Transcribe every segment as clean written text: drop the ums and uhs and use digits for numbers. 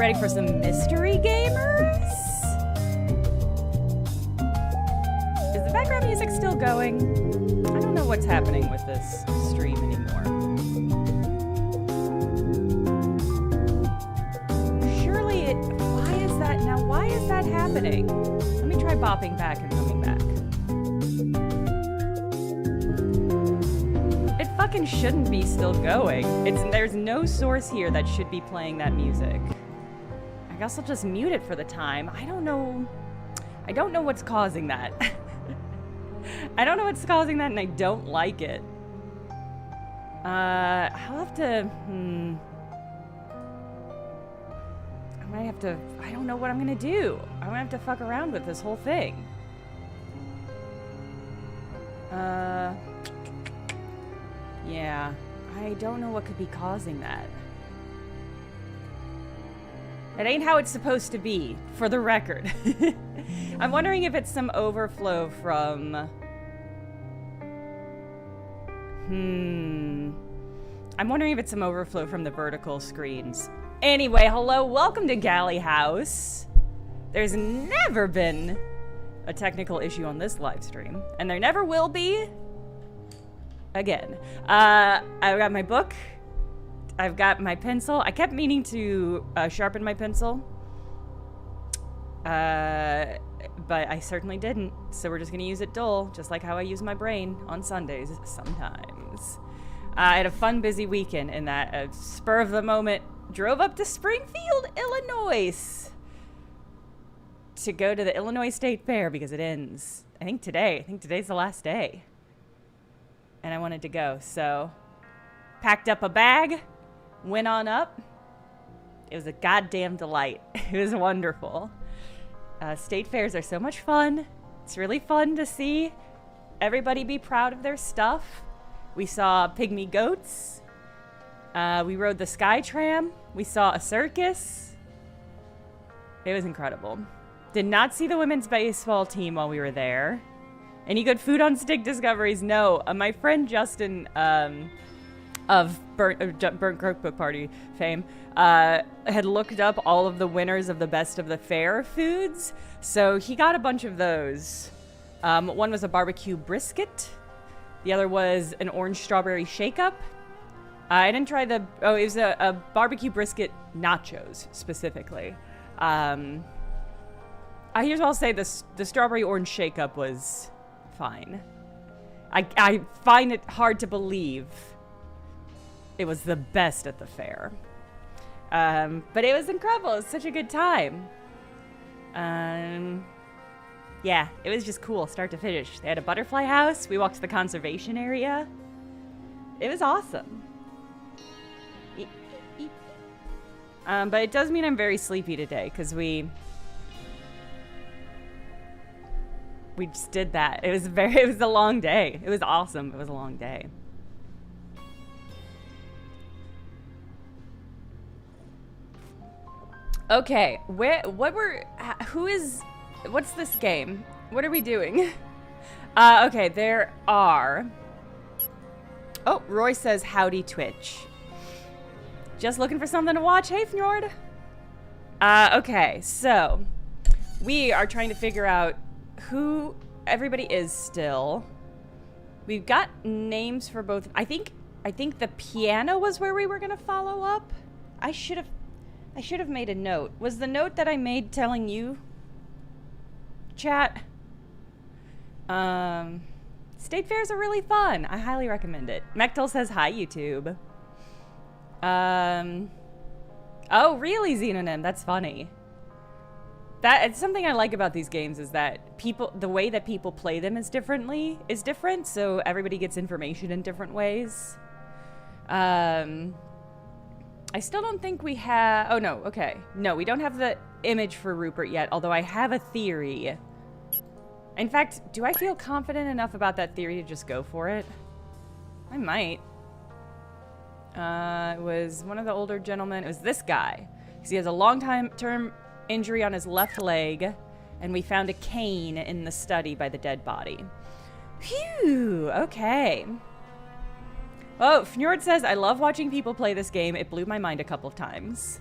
ready for some mystery gamers? Is the background music still going? I don't know what's happening with this stream anymore. Surely it... Why is that... Now, why is that happening? Let me try bopping back and coming back. It fucking shouldn't be still going. There's no source here that should be playing that music. I guess I'll just mute it for the time. I don't know what's causing that. I don't know what's causing that, and I don't like it. I'll have to... I might have to... I don't know what I'm gonna do. I'm gonna have to fuck around with this whole thing. Yeah. I don't know what could be causing that. It ain't how it's supposed to be, for the record. I'm wondering if it's some overflow from... I'm wondering if it's some overflow from the vertical screens. Anyway, hello, welcome to Galley House. There's never been a technical issue on this live stream, and there never will be again. I've got my book. I've got my pencil. I kept meaning to sharpen my pencil, but I certainly didn't. So we're just gonna use it dull, just like how I use my brain on Sundays sometimes. I had a fun, busy weekend in that spur of the moment drove up to Springfield, Illinois to go to the Illinois State Fair because it ends, I think today. I think today's the last day. And I wanted to go, so packed up a bag, went on up. It was a goddamn delight. It was wonderful. State fairs are so much fun. It's really fun to see everybody be proud of their stuff. We saw pygmy goats. We rode the Sky Tram. We saw a circus. It was incredible. Did not see the women's baseball team while we were there. Any good food on stick discoveries? No. My friend Justin of Burnt Cookbook Party fame had looked up all of the winners of the Best of the Fair foods. So he got a bunch of those. One was a barbecue brisket. The other was an orange strawberry shake-up. I didn't try the... Oh, it was a barbecue brisket nachos, specifically. Here's what I'll say. The strawberry orange shake-up was fine. I find it hard to believe it was the best at the fair. But it was incredible. It was such a good time. Yeah, it was just cool, start to finish. They had a butterfly house. We walked to the conservation area. It was awesome. But it does mean I'm very sleepy today, because we just did that. It was a long day. It was awesome. It was a long day. Okay, what's this game? What are we doing? Okay, there are... Oh, Roy says, howdy Twitch. Just looking for something to watch? Hey, Fjord. Okay, so we are trying to figure out who everybody is still. We've got names for both. I think the piano was where we were gonna follow up. I should have made a note. Was the note that I made telling you, chat? State fairs are really fun. I highly recommend it. Mechtel says hi, YouTube. Oh, really, Xenonym? That's funny. It's something I like about these games is that the way that people play them is different, so everybody gets information in different ways. I still don't think we have... Oh, no, okay. No, we don't have the image for Rupert yet, although I have a theory. In fact, do I feel confident enough about that theory to just go for it? I might. It was one of the older gentlemen. It was this guy. Because he has a long-term injury on his left leg, and we found a cane in the study by the dead body. Phew, okay. Oh, Fjord says, I love watching people play this game. It blew my mind a couple of times.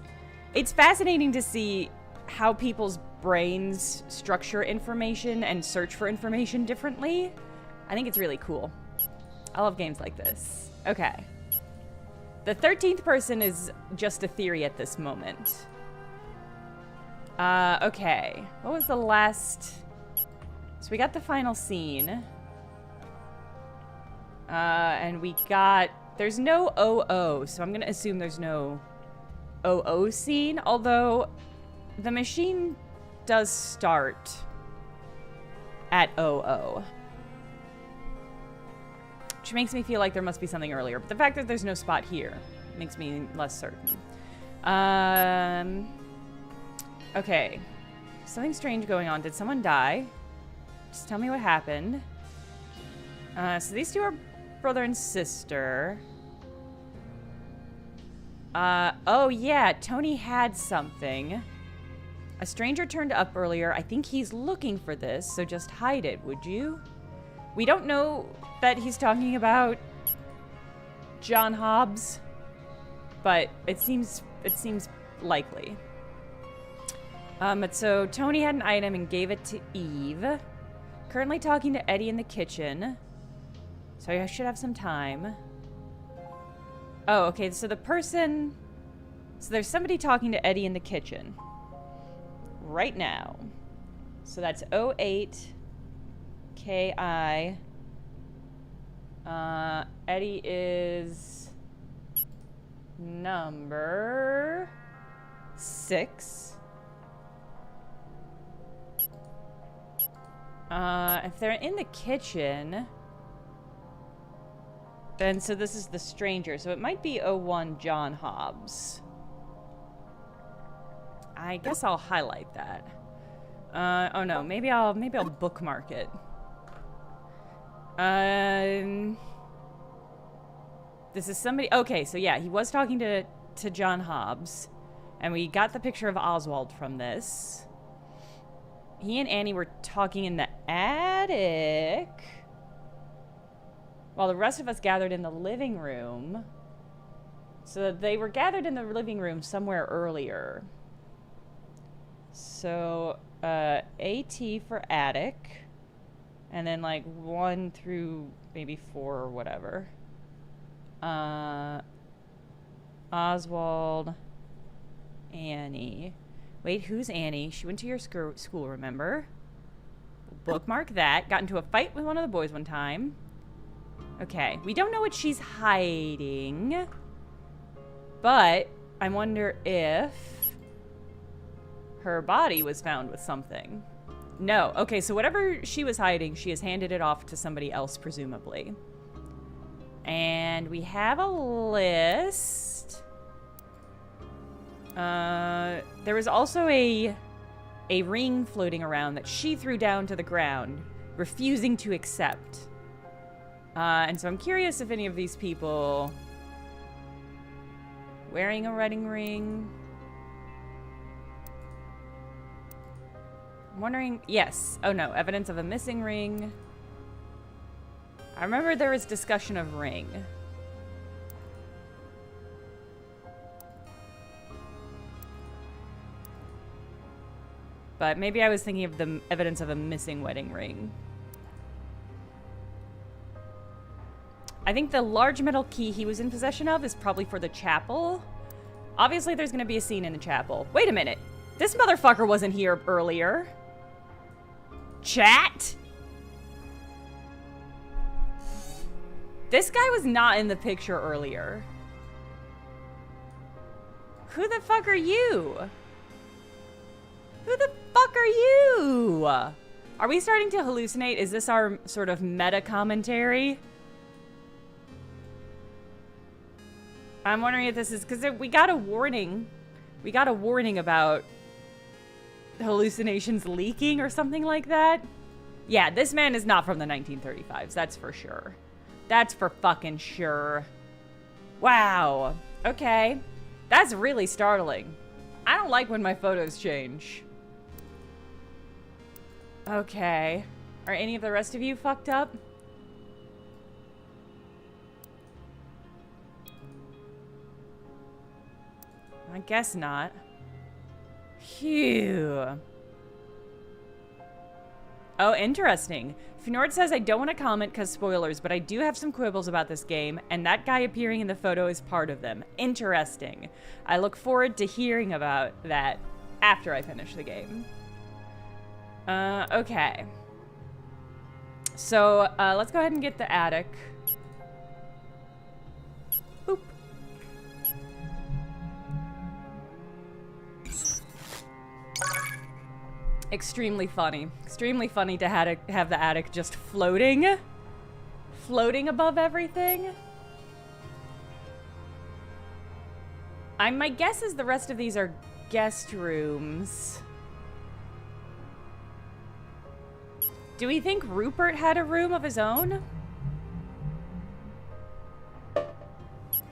It's fascinating to see how people's brains structure information and search for information differently. I think it's really cool. I love games like this. Okay. The 13th person is just a theory at this moment. Okay. What was the last... So we got the final scene. And we got... There's no OO, so I'm going to assume there's no OO scene, although the machine does start at OO. Which makes me feel like there must be something earlier. But the fact that there's no spot here makes me less certain. Okay. Something strange going on. Did someone die? Just tell me what happened. So these two are brother and sister. Oh yeah, Tony had something. A stranger turned up earlier. I think he's looking for this, so just hide it, would you? We don't know that he's talking about John Hobbs, but it seems likely. But so Tony had an item and gave it to Eve. Currently talking to Eddie in the kitchen. So I should have some time. Oh, okay, so the person... So there's somebody talking to Eddie in the kitchen. Right now. So that's 08 KI. Eddie is... number... 6. If they're in the kitchen... Then, so this is the stranger. So it might be 01 John Hobbs. I guess I'll highlight that. Oh no, maybe I'll bookmark it. This is somebody... Okay, so yeah, he was talking to John Hobbs. And we got the picture of Oswald from this. He and Annie were talking in the attic... while the rest of us gathered in the living room. So they were gathered in the living room somewhere earlier. So, AT for attic. And then, like, 1 through maybe 4 or whatever. Oswald. Annie. Wait, who's Annie? She went to your school, remember? Bookmark that. Got into a fight with one of the boys one time. Okay, we don't know what she's hiding, but I wonder if her body was found with something. No, okay, so whatever she was hiding, she has handed it off to somebody else, presumably. And we have a list. There was also a ring floating around that she threw down to the ground, refusing to accept. And so I'm curious if any of these people wearing a wedding ring. I'm wondering, yes. Oh no, evidence of a missing ring. I remember there was discussion of ring. But maybe I was thinking of the evidence of a missing wedding ring. I think the large metal key he was in possession of is probably for the chapel. Obviously, there's going to be a scene in the chapel. Wait a minute. This motherfucker wasn't here earlier. Chat? This guy was not in the picture earlier. Who the fuck are you? Who the fuck are you? Are we starting to hallucinate? Is this our sort of meta commentary? I'm wondering if this is... Because we got a warning. We got a warning about hallucinations leaking or something like that. Yeah, this man is not from the 1935s. That's for sure. That's for fucking sure. Wow. Okay. That's really startling. I don't like when my photos change. Okay. Are any of the rest of you fucked up? I guess not. Phew. Oh, interesting. Fnord says, I don't want to comment because spoilers, but I do have some quibbles about this game, and that guy appearing in the photo is part of them. Interesting. I look forward to hearing about that after I finish the game. Okay. So, let's go ahead and get the attic. Boop. Extremely funny. Extremely funny to have the attic just floating above everything. My guess is the rest of these are guest rooms. Do we think Rupert had a room of his own?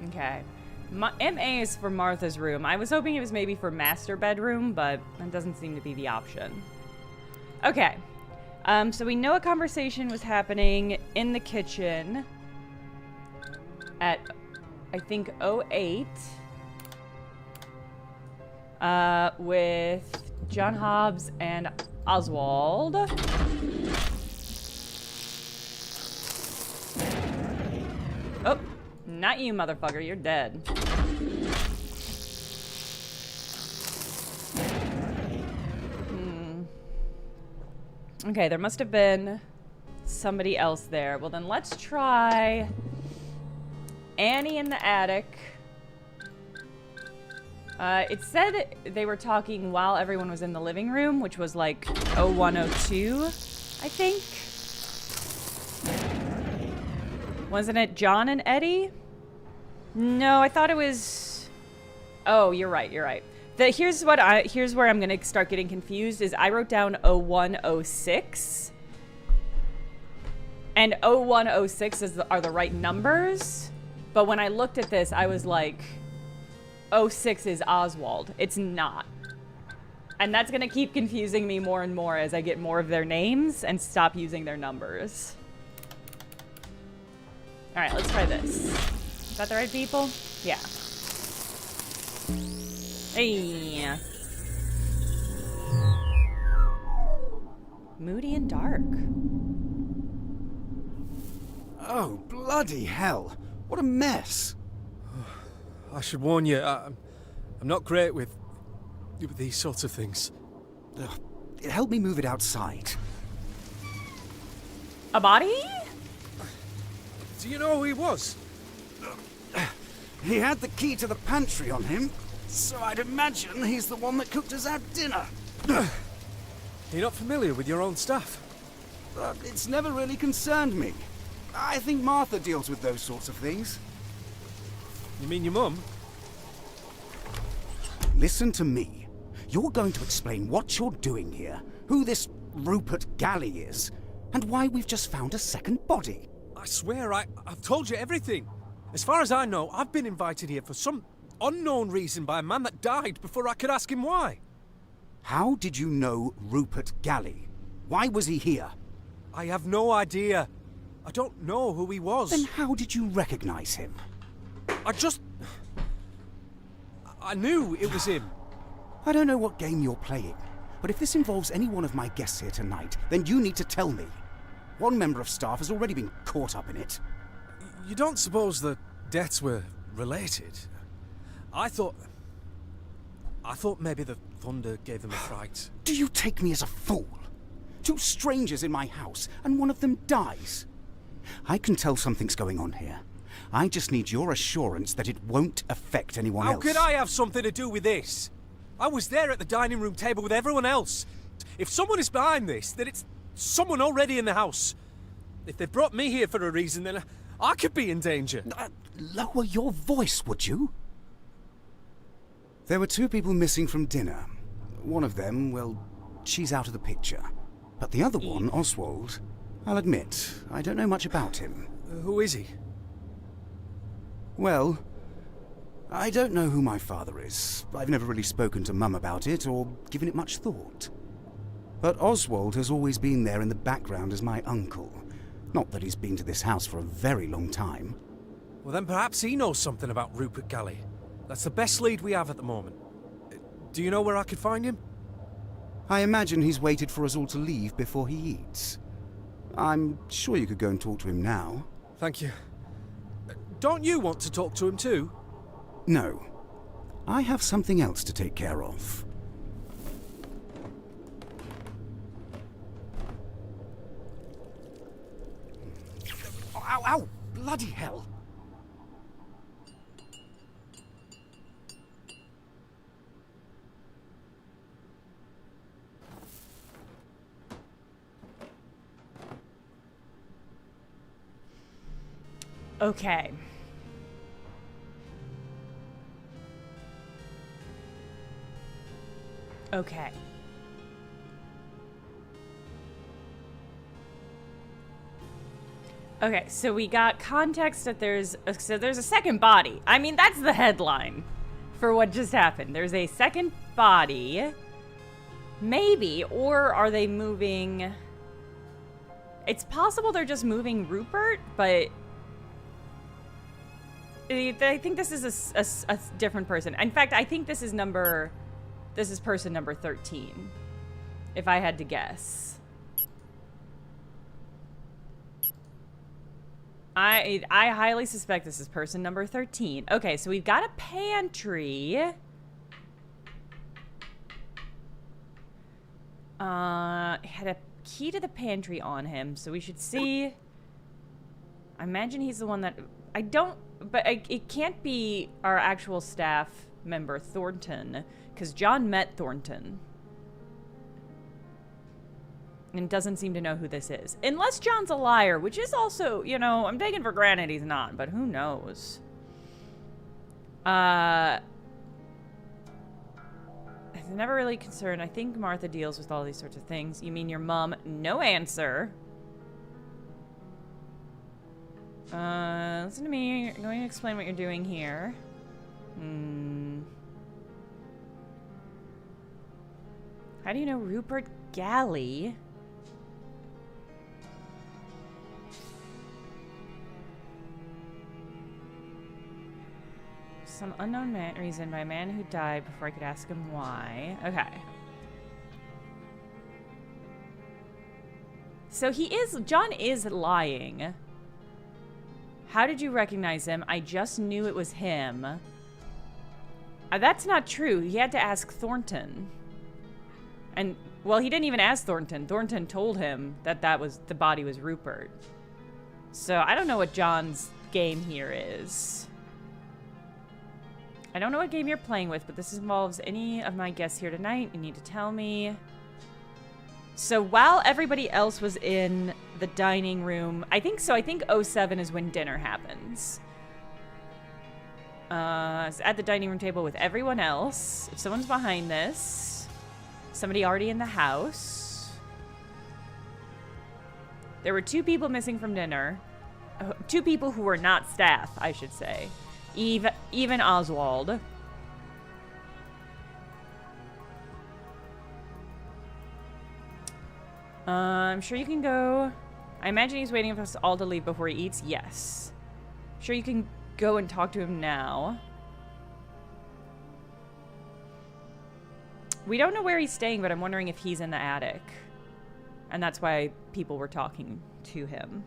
Okay. MA is for Martha's room. I was hoping it was maybe for master bedroom, but that doesn't seem to be the option. Okay. So we know a conversation was happening in the kitchen at, I think, 08. With John Hobbs and Oswald. Oh, not you, motherfucker. You're dead. Okay, there must have been somebody else there. Well, then let's try Annie in the attic. It said they were talking while everyone was in the living room, which was like 0102, I think. Wasn't it John and Eddie? No, I thought it was... Oh, you're right, you're right. Here's where I'm gonna start getting confused, is I wrote down 0106. And 0106 are the right numbers, but when I looked at this, I was like... 06 is Oswald. It's not. And that's gonna keep confusing me more and more as I get more of their names and stop using their numbers. Alright, let's try this. Is that the right people? Yeah. Hey. Moody and dark. Oh, bloody hell. What a mess. I should warn you, I'm not great with these sorts of things. Help me move it outside. A body? Do you know who he was? He had the key to the pantry on him, so I'd imagine he's the one that cooked us our dinner. You're not familiar with your own stuff? It's never really concerned me. I think Martha deals with those sorts of things. You mean your mum? Listen to me. You're going to explain what you're doing here, who this Rupert Galley is, and why we've just found a second body. I swear, I've told you everything. As far as I know, I've been invited here for some unknown reason by a man that died before I could ask him why. How did you know Rupert Galley? Why was he here? I have no idea. I don't know who he was. Then how did you recognize him? I knew it was him. I don't know what game you're playing, but if this involves any one of my guests here tonight, then you need to tell me. One member of staff has already been caught up in it. You don't suppose the deaths were related? I thought maybe the thunder gave them a fright. Do you take me as a fool? Two strangers in my house, and one of them dies. I can tell something's going on here. I just need your assurance that it won't affect anyone else. How could I have something to do with this? I was there at the dining room table with everyone else. If someone is behind this, then it's someone already in the house. If they brought me here for a reason, then I could be in danger. Lower your voice, would you? There were two people missing from dinner. One of them, well, she's out of the picture. But the other one, Oswald, I'll admit, I don't know much about him. Who is he? Well, I don't know who my father is. I've never really spoken to Mum about it or given it much thought. But Oswald has always been there in the background as my uncle. Not that he's been to this house for a very long time. Well, then perhaps he knows something about Rupert Galley. That's the best lead we have at the moment. Do you know where I could find him? I imagine he's waited for us all to leave before he eats. I'm sure you could go and talk to him now. Thank you. Don't you want to talk to him too? No. I have something else to take care of. Ow, ow! Bloody hell! Okay. Okay. Okay, so we got context that there's a second body. I mean, that's the headline for what just happened. There's a second body. Maybe, or are they moving... It's possible they're just moving Rupert, but... I think this is a different person. In fact, I think this is person number 13, if I had to guess. I highly suspect this is person number 13. Okay, so we've got a pantry. Had a key to the pantry on him, so we should see. I imagine he's the one that... I don't... But it can't be our actual staff member, Thornton, because John met Thornton. And doesn't seem to know who this is. Unless John's a liar, which is also, you know, I'm taking for granted he's not, but who knows? I'm never really concerned. I think Martha deals with all these sorts of things. You mean your mom? No answer. Listen to me. You're going to explain what you're doing here. How do you know Rupert Galley? Some unknown reason by a man who died before I could ask him why. Okay. So John is lying. How did you recognize him? I just knew it was him. That's not true. He had to ask Thornton. And, well, he didn't even ask Thornton. Thornton told him that the body was Rupert. So I don't know what John's game here is. I don't know what game you're playing with, but this involves any of my guests here tonight. You need to tell me. So while everybody else was in the dining room, I think 07 is when dinner happens. It's at the dining room table with everyone else. If someone's behind this, somebody already in the house. There were 2 people missing from dinner. 2 people who were not staff, I should say. Even Oswald. I'm sure you can go. I imagine he's waiting for us all to leave before he eats. Yes. Sure you can go and talk to him now. We don't know where he's staying, but I'm wondering if he's in the attic. And that's why people were talking to him.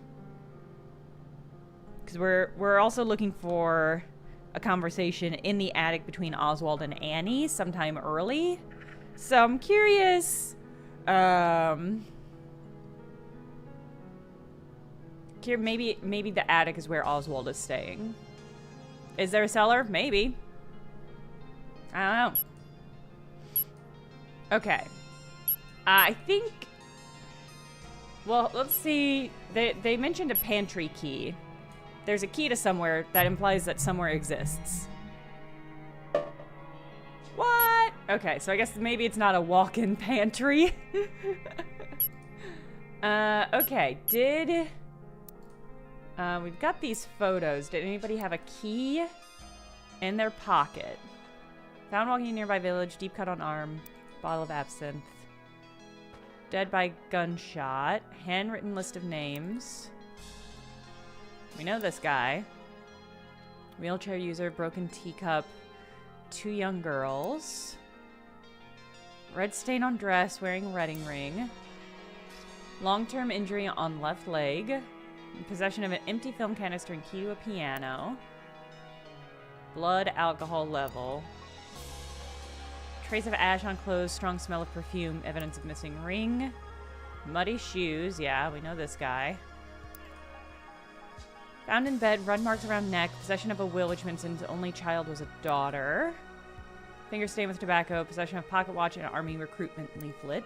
Because we're also looking for a conversation in the attic between Oswald and Annie sometime early. So I'm curious. Maybe the attic is where Oswald is staying. Is there a cellar? Maybe. I don't know. Okay. I think... Well, let's see. They mentioned a pantry key. There's a key to somewhere that implies that somewhere exists. What? Okay, so I guess maybe it's not a walk-in pantry. Okay, we've got these photos. Did anybody have a key in their pocket? Found walking in nearby village, deep cut on arm, bottle of absinthe. Dead by gunshot. Handwritten list of names. We know this guy. Wheelchair user, broken teacup, 2 young girls. Red stain on dress, wearing wedding ring. Long-term injury on left leg. Possession of an empty film canister and key to a piano. Blood alcohol level. Trace of ash on clothes, strong smell of perfume, evidence of missing ring. Muddy shoes, yeah, we know this guy. Found in bed, run marks around neck, possession of a will which means his only child was a daughter. Finger stained with tobacco, possession of pocket watch and army recruitment leaflet.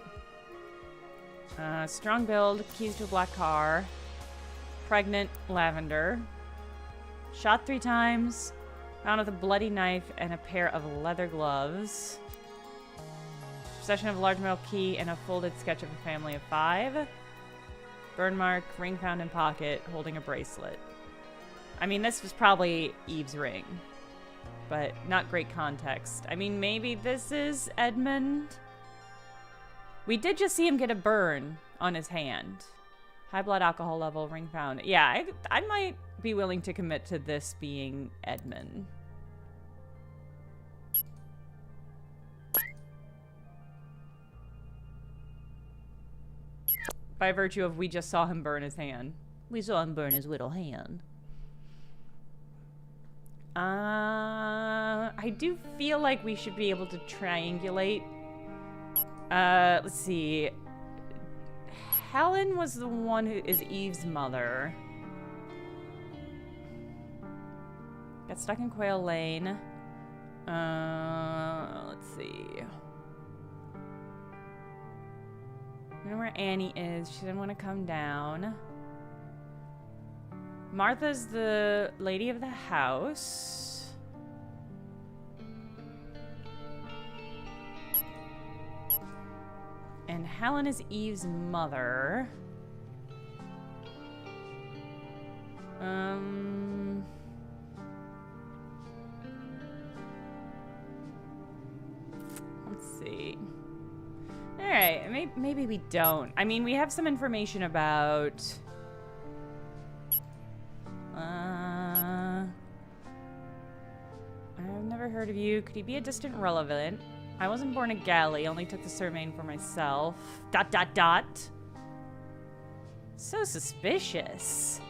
Strong build, keys to a black car. Pregnant, lavender. Shot 3 times. Found with a bloody knife and a pair of leather gloves. Possession of a large metal key and a folded sketch of a family of 5. Burn mark, ring found in pocket, holding a bracelet. I mean, this was probably Eve's ring, but not great context. I mean, maybe this is Edmund. We did just see him get a burn on his hand. High blood alcohol level, ring found. Yeah, I might be willing to commit to this being Edmund. By virtue of we just saw him burn his hand. We saw him burn his little hand. I do feel like we should be able to triangulate. Let's see. Helen was the one who is Eve's mother. Got stuck in Quail Lane. Let's see. I know where Annie is. She didn't want to come down. Martha's the lady of the house. And Helen is Eve's mother. Let's see. Alright, maybe we don't. I mean, we have some information about... I've never heard of you. Could he be a distant relevant? I wasn't born a galley, only took the surname for myself. ... So suspicious.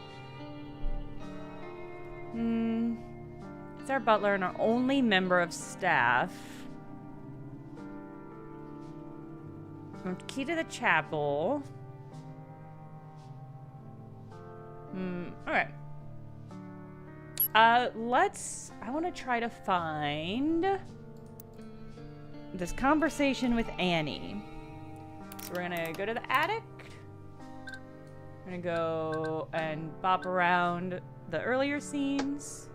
It's our butler and our only member of staff. Key to the chapel. Alright. I want to try to find this conversation with Annie. So we're gonna go to the attic. We're gonna go and bop around the earlier scenes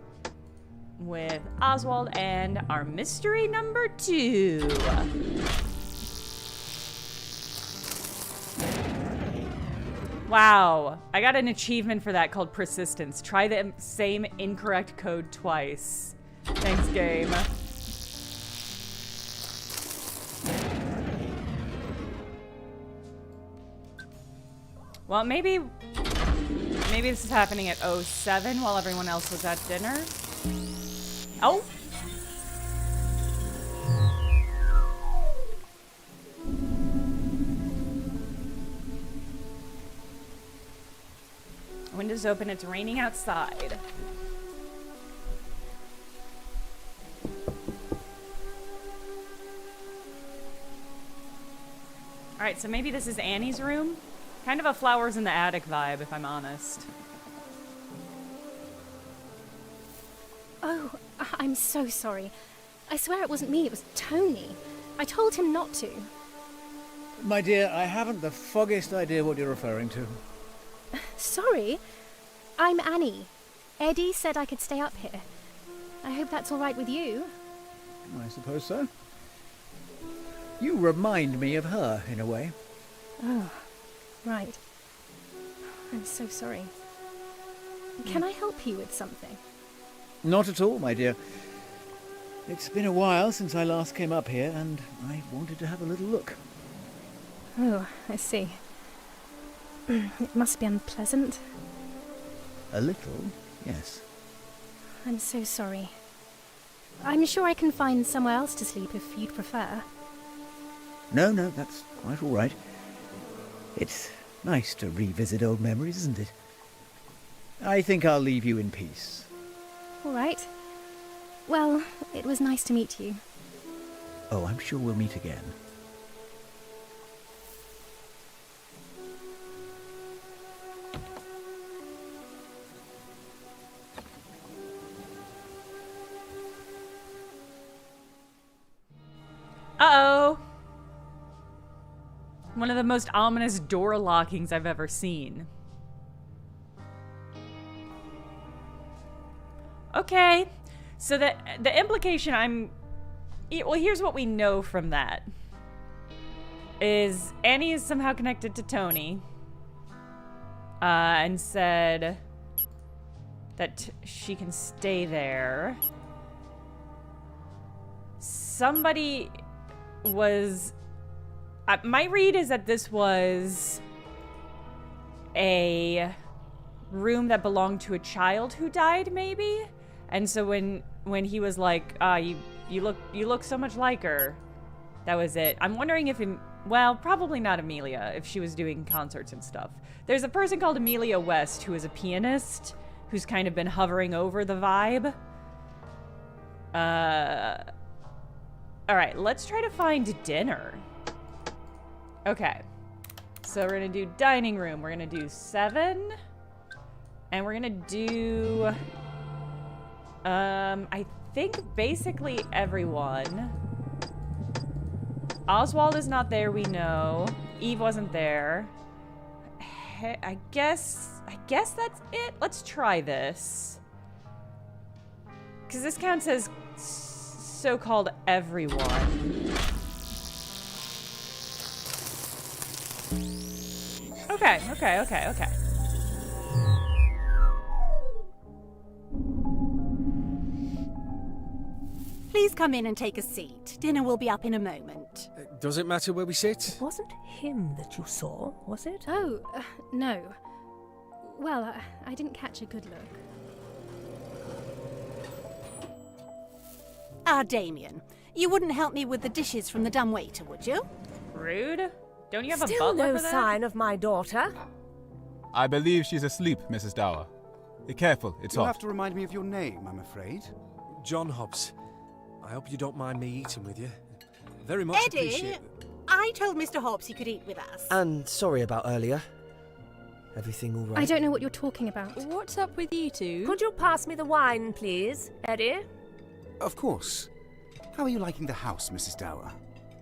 with Oswald and our mystery number 2. Wow, I got an achievement for that called persistence. Try the same incorrect code twice. Thanks, game. Well, maybe this is happening at 07 while everyone else was at dinner. Oh! Windows open, it's raining outside. Alright, so maybe this is Annie's room? Kind of a flowers in the attic vibe, if I'm honest. Oh, I'm so sorry. I swear it wasn't me, it was Tony. I told him not to. My dear, I haven't the foggiest idea what you're referring to. Sorry. I'm Annie. Eddie said I could stay up here. I hope that's all right with you. I suppose so. You remind me of her, in a way. Oh, right. I'm so sorry. Can I help you with something? Not at all, my dear. It's been a while since I last came up here, and I wanted to have a little look. Oh, I see. It must be unpleasant. A little, yes. I'm so sorry. I'm sure I can find somewhere else to sleep if you'd prefer. No, that's quite all right. It's nice to revisit old memories, isn't it? I think I'll leave you in peace. All right. Well, it was nice to meet you. Oh, I'm sure we'll meet again. Uh-oh. One of the most ominous door lockings I've ever seen. Okay. So the implication well, here's what we know from that. Is Annie is somehow connected to Tony. And said that she can stay there. Somebody was... my read is that this was a room that belonged to a child who died, maybe? And so when he was like, you look so much like her, that was it. I'm wondering if, well, probably not Amelia, if she was doing concerts and stuff. There's a person called Amelia West who is a pianist who's kind of been hovering over the vibe. All right, let's try to find dinner. Okay, so we're gonna do dining room. We're gonna do 7, and we're gonna do, I think basically everyone. Oswald is not there, we know. Eve wasn't there. I guess that's it. Let's try this. Because this counts as so-called everyone. Okay. Please come in and take a seat. Dinner will be up in a moment. Does it matter where we sit? It wasn't him that you saw, was it? Oh, no. Well, I didn't catch a good look. Damien, you wouldn't help me with the dishes from the dumbwaiter, would you? Rude. Don't you have a Still butler no for that? sign of my daughter. I believe she's asleep, Mrs. Dower. Be careful, it's You'll hot. have to remind me of your name, I'm afraid. John Hobbs. I hope you don't mind me eating with you. Very much Eddie, appreciate it. I told Mr. Hobbs he could eat with us. And sorry about earlier. Everything all right? I don't know what you're talking about. What's up with you two? Could you pass me the wine, please, Eddie? Of course. How are you liking the house, Mrs. Dower?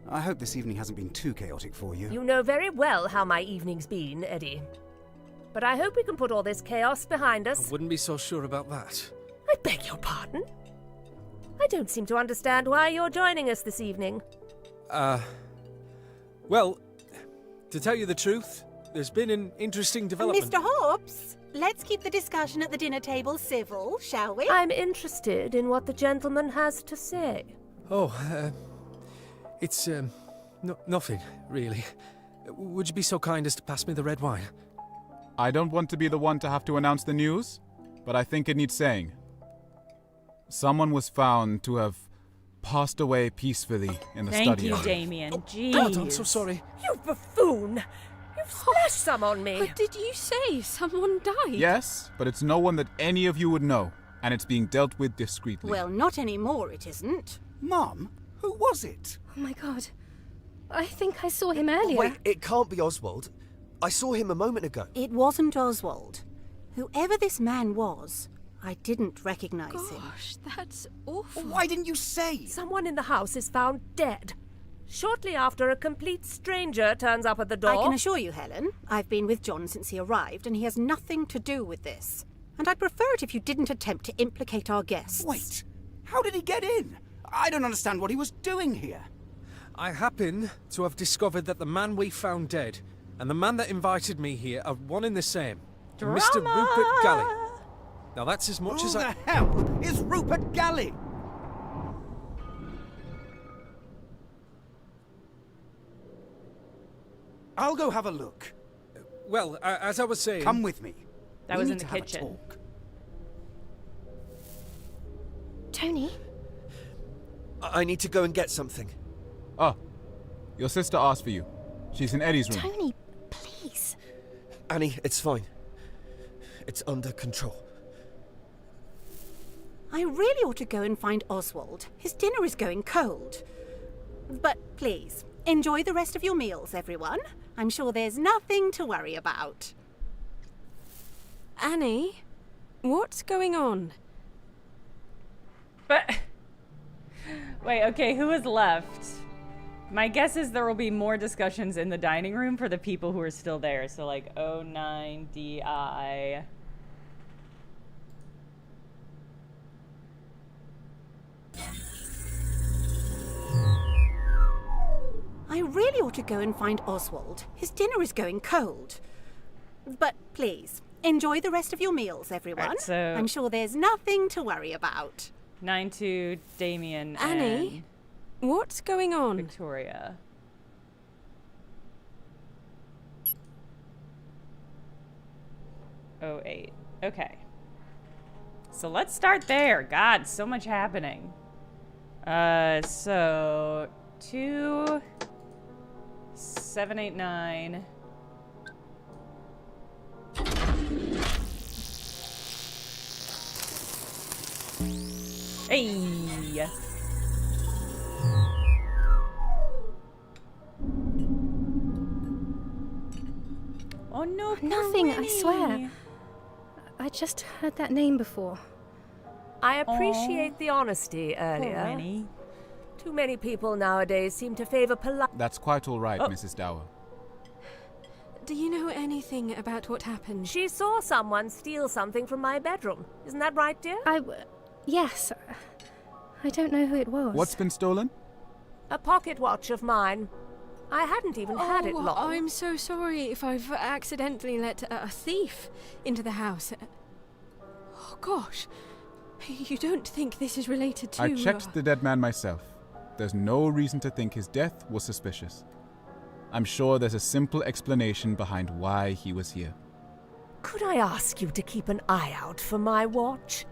I hope this evening hasn't been too chaotic for you. You know very well how my evening's been, Eddie. But I hope we can put all this chaos behind I us. wouldn't be so sure about that. I beg your pardon? I don't seem to understand why you're joining us this evening. Well, to tell you the truth, there's been an interesting development. Mr. Hobbs, let's keep the discussion at the dinner table civil, shall we? I'm interested in what the gentleman has to say. Oh, it's, nothing, really. Would you be so kind as to pass me the red wine? I don't want to be the one to have to announce the news, but I think it needs saying. Someone was found to have passed away peacefully in the Thank study you, area. Damien. Jeez. God, I'm so sorry. You buffoon! You've splashed some on me! What did you say? Someone died? Yes, but it's no one that any of you would know, and it's being dealt with discreetly. Well, not anymore, it isn't. Mum, who was it? Oh my god. I think I saw him earlier. Wait, it can't be Oswald. I saw him a moment ago. It wasn't Oswald. Whoever this man was, I didn't recognise him. Gosh, that's awful. Why didn't you say? Someone in the house is found dead. Shortly after, a complete stranger turns up at the door. I can assure you, Helen, I've been with John since he arrived, and he has nothing to do with this. And I'd prefer it if you didn't attempt to implicate our guests. Wait, how did he get in? I don't understand what he was doing here. I happen to have discovered that the man we found dead and the man that invited me here are one and the same. Drama! Mr. Rupert Galley. Now that's as much Who as the I... hell is Rupert Galley? I'll go have a look. Well, as I was saying... Come with me. That We was need in the to have a kitchen. talk. Tony? I need to go and get something. Oh, Your sister asked for you. She's in Eddie's room. Tony, please. Annie, it's fine. It's under control. I really ought to go and find Oswald. His dinner is going cold. But please, enjoy the rest of your meals, everyone. I'm sure there's nothing to worry about. Annie, what's going on? But wait, okay, who is left? My guess is there will be more discussions in the dining room for the people who are still there. So like 09DI. I really ought to go and find Oswald. His dinner is going cold. But please, enjoy the rest of your meals, everyone. Right, so I'm sure there's nothing to worry about. 92 Damien Annie, and what's going on? Victoria. Oh, 08. Okay. So let's start there. God, so much happening. So 2 7 8 9. Hey. Oh no, Nothing, I Winnie. swear. I just heard that name before. I appreciate the honesty earlier. Winnie. Too many people nowadays seem to favor polite. That's quite all right, Mrs. Dower. Do you know anything about what happened? She saw someone steal something from my bedroom. Isn't that right, dear? Yes. I don't know who it was. What's been stolen? A pocket watch of mine. I hadn't even had it long. I'm so sorry if I've accidentally let a thief into the house. Oh, gosh. You don't think this is related to... I checked the dead man myself. There's no reason to think his death was suspicious. I'm sure there's a simple explanation behind why he was here. Could I ask you to keep an eye out for my watch?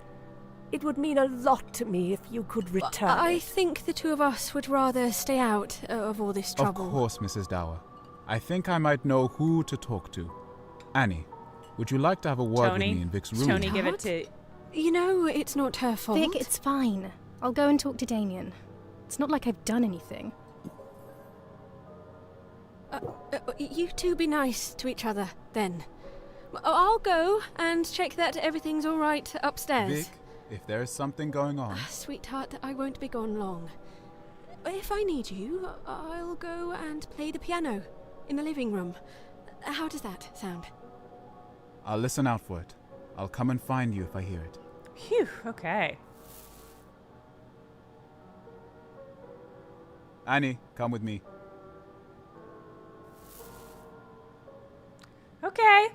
It would mean a lot to me if you could return I it. think the two of us would rather stay out of all this trouble. Of course, Mrs. Dower. I think I might know who to talk to. Annie, would you like to have a word with me in Vic's room? Tony, give it to... You know, it's not her fault. Vic, it's fine. I'll go and talk to Damien. It's not like I've done anything. You two be nice to each other, then. I'll go and check that everything's all right upstairs. Vic, if there is something going on... Sweetheart, I won't be gone long. If I need you, I'll go and play the piano in the living room. How does that sound? I'll listen out for it. I'll come and find you if I hear it. Phew, okay. Annie, come with me. Okay.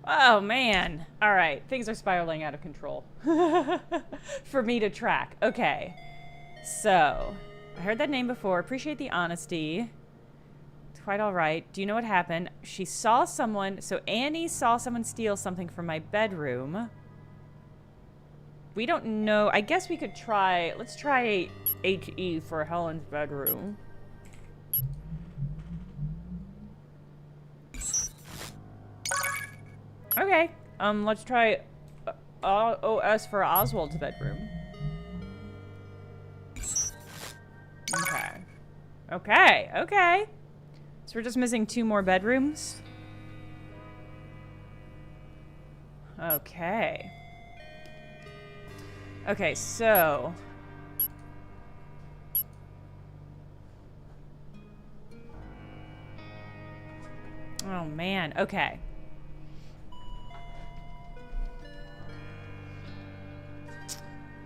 Oh, man. All right. Things are spiraling out of control. For me to track. Okay. So, I heard that name before. Appreciate the honesty. It's quite all right. Do you know what happened? She saw someone... So, Annie saw someone steal something from my bedroom. We don't know. I guess we could try... Let's try HE for Helen's bedroom. Okay, let's try OS for Oswald's bedroom. Okay. Okay, okay. So we're just missing 2 more bedrooms? Okay. Okay, so... Oh, man. Okay.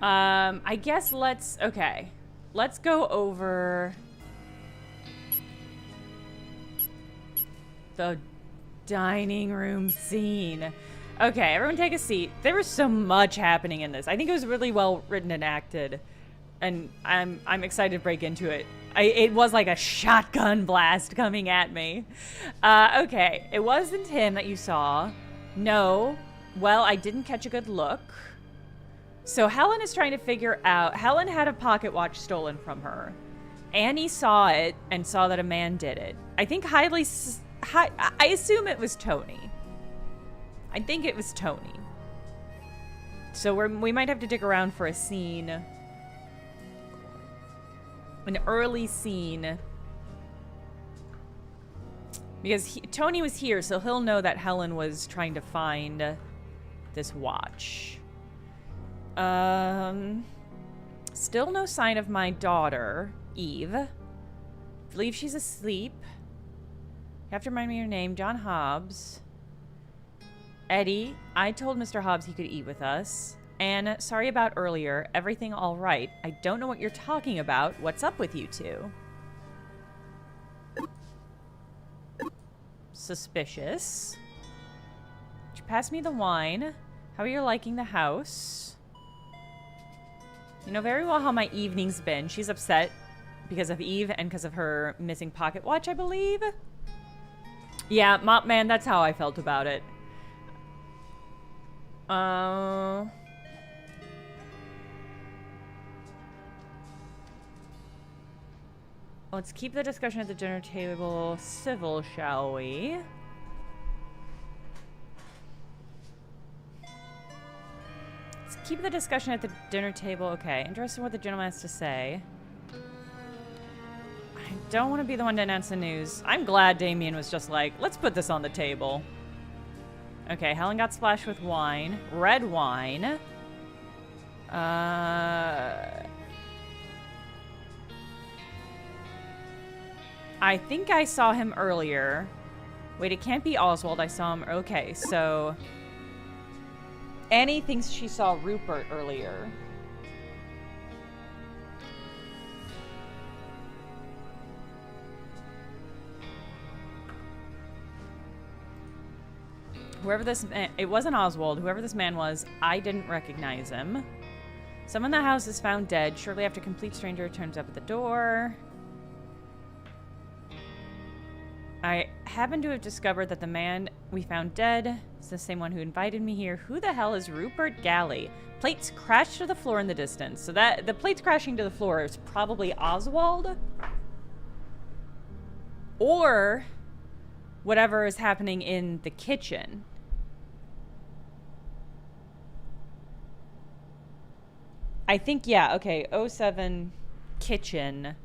I guess let's go over the dining room scene. Okay, everyone take a seat. There was so much happening in this. I think it was really well written and acted, and I'm excited to break into it. It was like a shotgun blast coming at me. Okay, it wasn't him that you saw. No. Well, I didn't catch a good look. So Helen is trying to figure out... Helen had a pocket watch stolen from her. Annie saw it and saw that a man did it. I think I assume it was Tony. I think it was Tony. So we might have to dig around for a scene. An early scene. Because Tony was here, so he'll know that Helen was trying to find this watch. Still no sign of my daughter, Eve. I believe she's asleep. You have to remind me your name. John Hobbs. Eddie, I told Mr. Hobbs he could eat with us. Anne, sorry about earlier. Everything all right? I don't know what you're talking about. What's up with you two? Suspicious. Would you pass me the wine? How are you liking the house? You know very well how my evening's been. She's upset because of Eve and because of her missing pocket watch, I believe. Yeah, Mop Man, that's how I felt about it. Let's keep the discussion at the dinner table civil, shall we? Let's keep the discussion at the dinner table. Okay, interested in what the gentleman has to say. I don't want to be the one to announce the news. I'm glad Damien was just like, let's put this on the table. Okay, Helen got splashed with wine. Red wine. I think I saw him earlier. Wait, it can't be Oswald. I saw him. Okay, so Annie thinks she saw Rupert earlier. Whoever this man, it wasn't Oswald. Whoever this man was, I didn't recognize him. Someone in the house is found dead. Shortly after, a complete stranger turns up at the door. I happen to have discovered that the man we found dead is the same one who invited me here. Who the hell is Rupert Galley? Plates crashed to the floor in the distance. So that the plates crashing to the floor is probably Oswald. Or whatever is happening in the kitchen. I think, yeah, okay, 07 kitchen.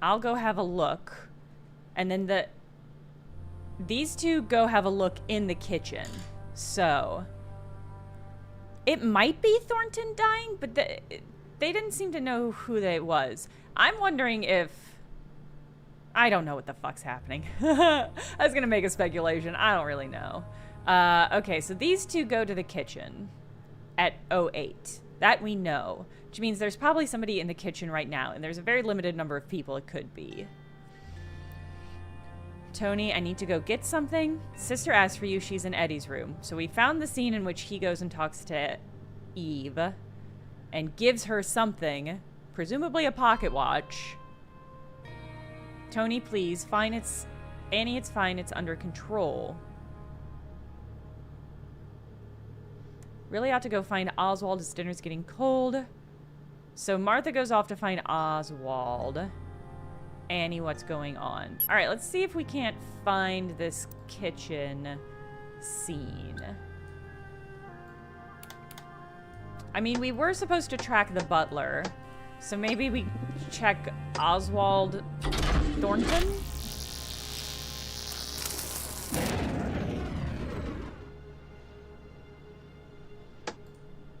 I'll go have a look. And then these two go have a look in the kitchen. So it might be Thornton dying, but they didn't seem to know who they was. I'm wondering if, I don't know what the fuck's happening. I was gonna make a speculation. I don't really know. Okay, so these two go to the kitchen at 08. That we know, which means there's probably somebody in the kitchen right now, and there's a very limited number of people it could be. Tony, I need to go get something. Sister asked for you. She's in Eddie's room. So we found the scene in which he goes and talks to Eve and gives her something, presumably a pocket watch. Tony, please. Fine, it's... Annie, it's fine. It's under control. Really ought to go find Oswald. His dinner's getting cold. So Martha goes off to find Oswald. Annie, what's going on? All right, let's see if we can't find this kitchen scene. I mean, we were supposed to track the butler, so maybe we check Oswald Thornton?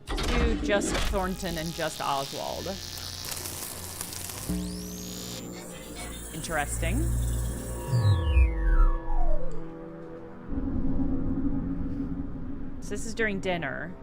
Let's do just Thornton and just Oswald. Interesting. So this is during dinner.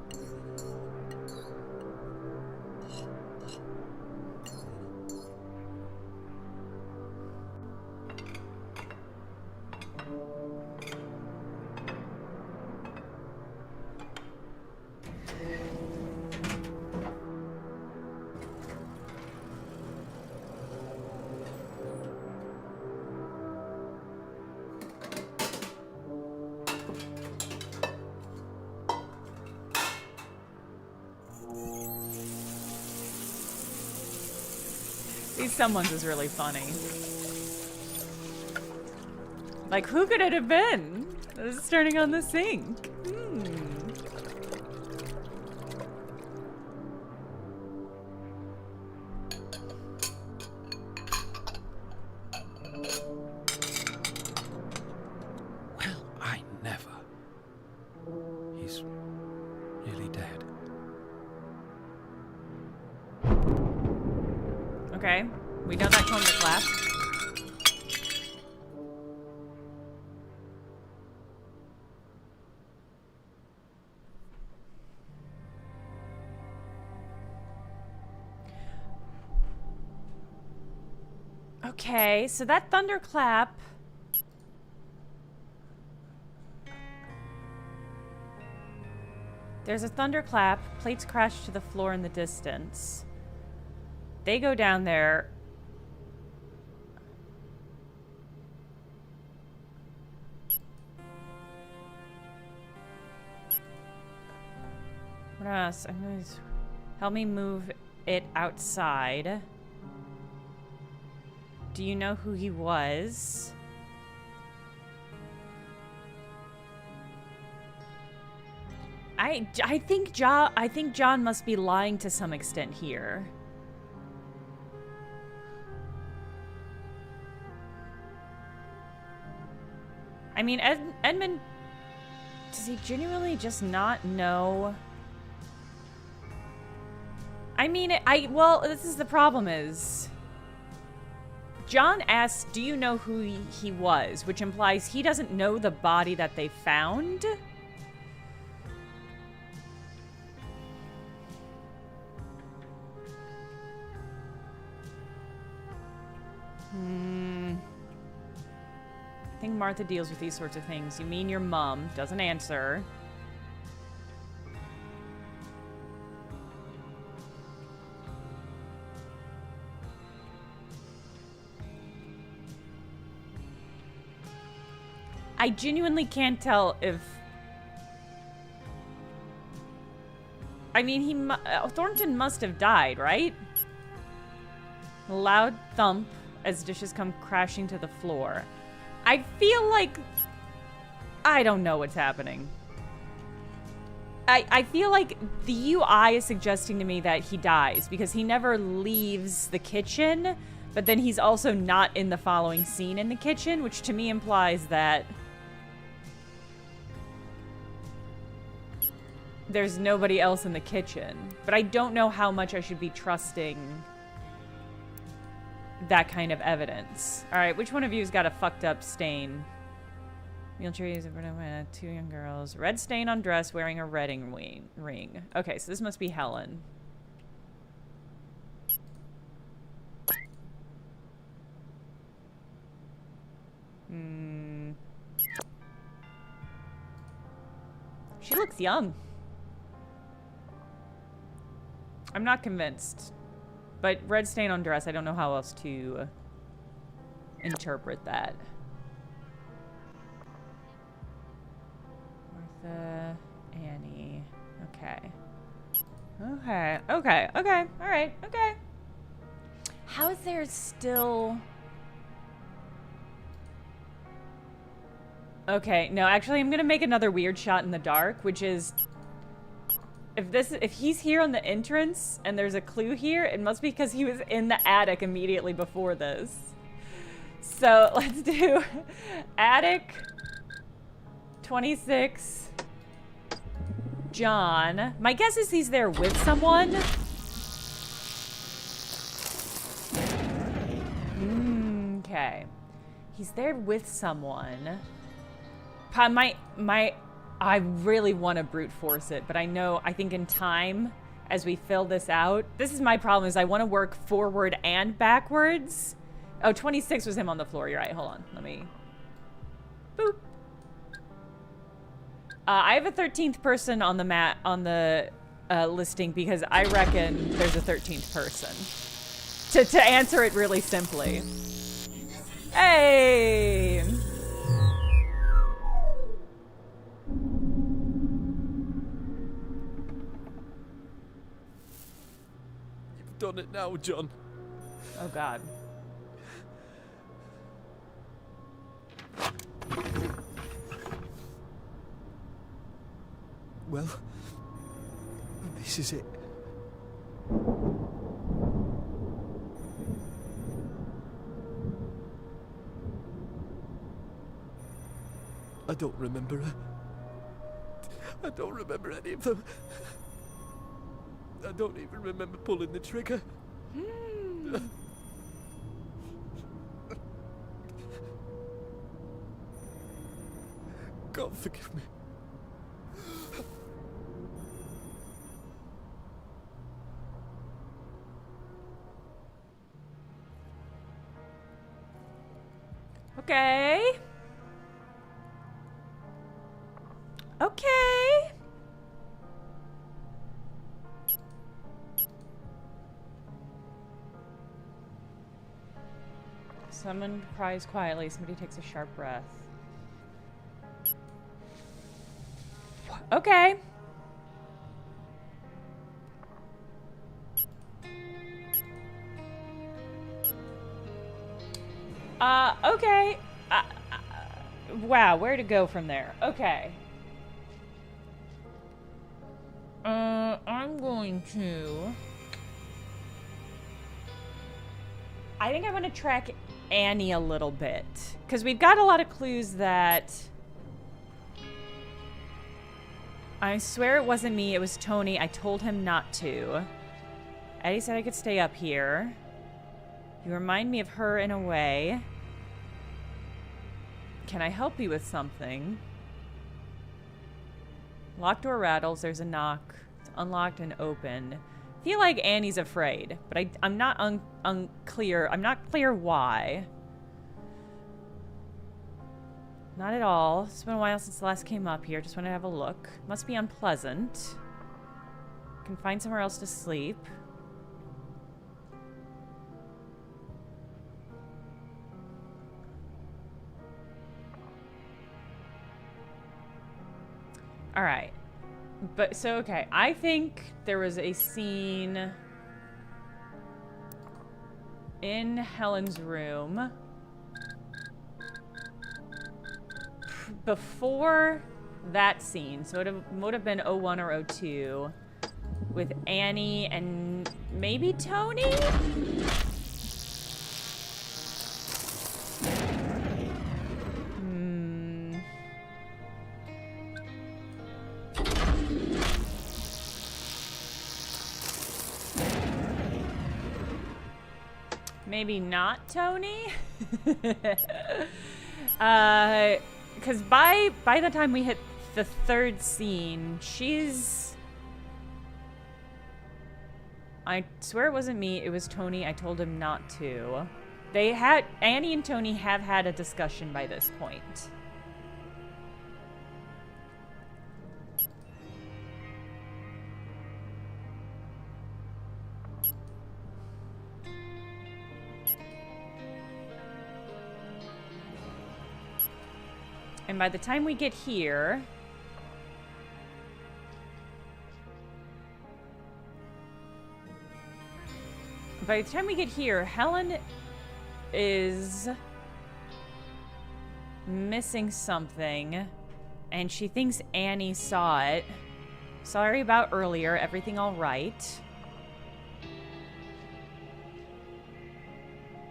These someone's is really funny. Like, who could it have been? This is turning on the sink. Well, I never. He's really dead. Okay, we know that cone to clap. Okay, so that thunderclap. There's a thunderclap. Plates crash to the floor in the distance. They go down there. What else? I'm gonna help me move it outside. Do you know who he was? I think John must be lying to some extent here. I mean, Edmund, does he genuinely just not know? I mean, well, this is the problem is, John asks, do you know who he was? Which implies he doesn't know the body that they found. I think Martha deals with these sorts of things. You mean your mom doesn't answer. I genuinely can't tell if... I mean, Thornton must have died, right? A loud thump as dishes come crashing to the floor. I feel like... I don't know what's happening. I feel like the UI is suggesting to me that he dies because he never leaves the kitchen, but then he's also not in the following scene in the kitchen, which to me implies that there's nobody else in the kitchen. But I don't know how much I should be trusting that kind of evidence. Alright, which one of you's got a fucked up stain? Wheelchair two young girls. Red stain on dress wearing a wedding ring. Okay, so this must be Helen. She looks young. I'm not convinced. But red stain on dress, I don't know how else to interpret that. Martha, Annie. Okay. Okay. Okay. Okay. All right. Okay. How is there still... Okay. No, actually, I'm going to make another weird shot in the dark, which is... If he's here on the entrance and there's a clue here, it must be because he was in the attic immediately before this. So let's do attic 26 John. My guess is he's there with someone. Okay. He's there with someone. I really want to brute force it, but I think in time, as we fill this out, this is my problem, is I want to work forward and backwards. Oh, 26 was him on the floor. You're right. Hold on. Let me... Boop. I have a 13th person on the listing because I reckon there's a 13th person. To answer it really simply. Hey! Done it now, John. Oh, God. Well, this is it. I don't remember her. I don't remember any of them. I don't even remember pulling the trigger. God forgive me. Okay. Okay. Someone cries quietly. Somebody takes a sharp breath. Okay. Okay. Wow, where to go from there? Okay. I'm going to... I think I want to track Annie a little bit. Because we've got a lot of clues that... I swear it wasn't me, it was Tony. I told him not to. Eddie said I could stay up here. You remind me of her in a way. Can I help you with something? Locked door rattles, there's a knock. It's unlocked and open. I feel like Annie's afraid, but I'm not unclear. I'm not clear why. Not at all. It's been a while since the last came up here. Just want to have a look. Must be unpleasant. Can find somewhere else to sleep. All right. But so, okay. I think there was a scene in Helen's room before that scene. So it would have been 01 or 02 with Annie and maybe Tony? Maybe not Tony? Because by the time we hit the third scene, she's... I swear it wasn't me, it was Tony. I told him not to. Annie and Tony have had a discussion by this point. And by the time we get here... Helen is missing something. And she thinks Annie saw it. Sorry about earlier. Everything all right?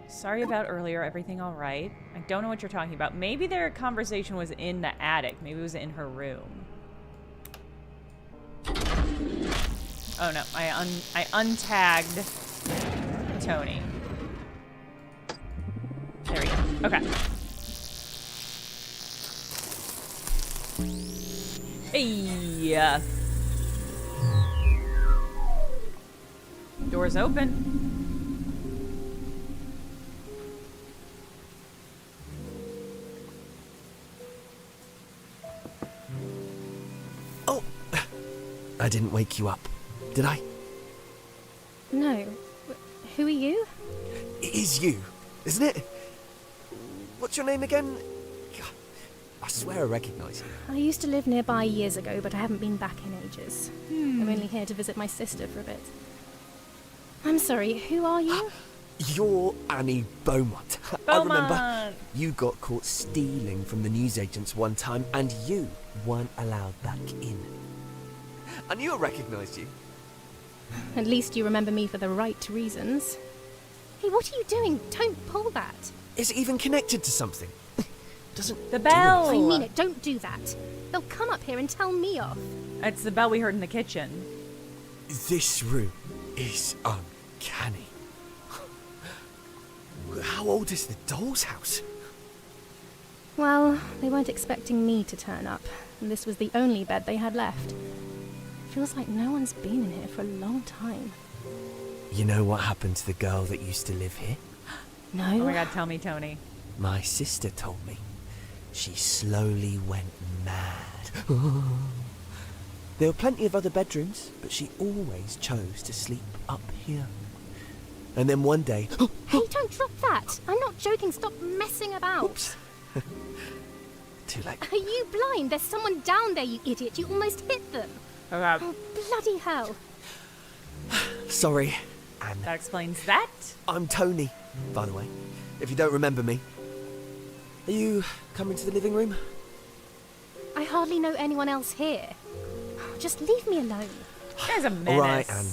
Sorry about earlier. Everything all right? I don't know what you're talking about. Maybe their conversation was in the attic. Maybe it was in her room. Oh no, I untagged Tony. There we go. Okay. Hey. Door's open. I didn't wake you up, did I? No. Who are you? It is you, isn't it? What's your name again? I swear I recognise you. I used to live nearby years ago, but I haven't been back in ages. I'm only here to visit my sister for a bit. I'm sorry, who are you? You're Annie Beaumont. I remember Beaumont! you got caught stealing from the newsagents one time and you weren't allowed back in. I knew I recognised you. At least you remember me for the right reasons. Hey, what are you doing? Don't pull that. Is it even connected to something? Doesn't The do bell! I mean it, don't do that. They'll come up here and tell me off. It's the bell we heard in the kitchen. This room is uncanny. How old is the doll's house? Well, they weren't expecting me to turn up, and this was the only bed they had left. Feels like no one's been in here for a long time. You know what happened to the girl that used to live here? No. Oh my god, tell me, Tony. My sister told me. She slowly went mad. There were plenty of other bedrooms, but she always chose to sleep up here. And then one day... Hey, don't drop that! I'm not joking, stop messing about! Oops. Too late. Are you blind? There's someone down there, you idiot! You almost hit them! Oh, Oh, bloody hell! Sorry, Anne. that explains that. I'm Tony, by the way, if you don't remember me. Are you coming to the living room? I hardly know anyone else here. Just leave me alone. This guy's a menace. All right, Anne.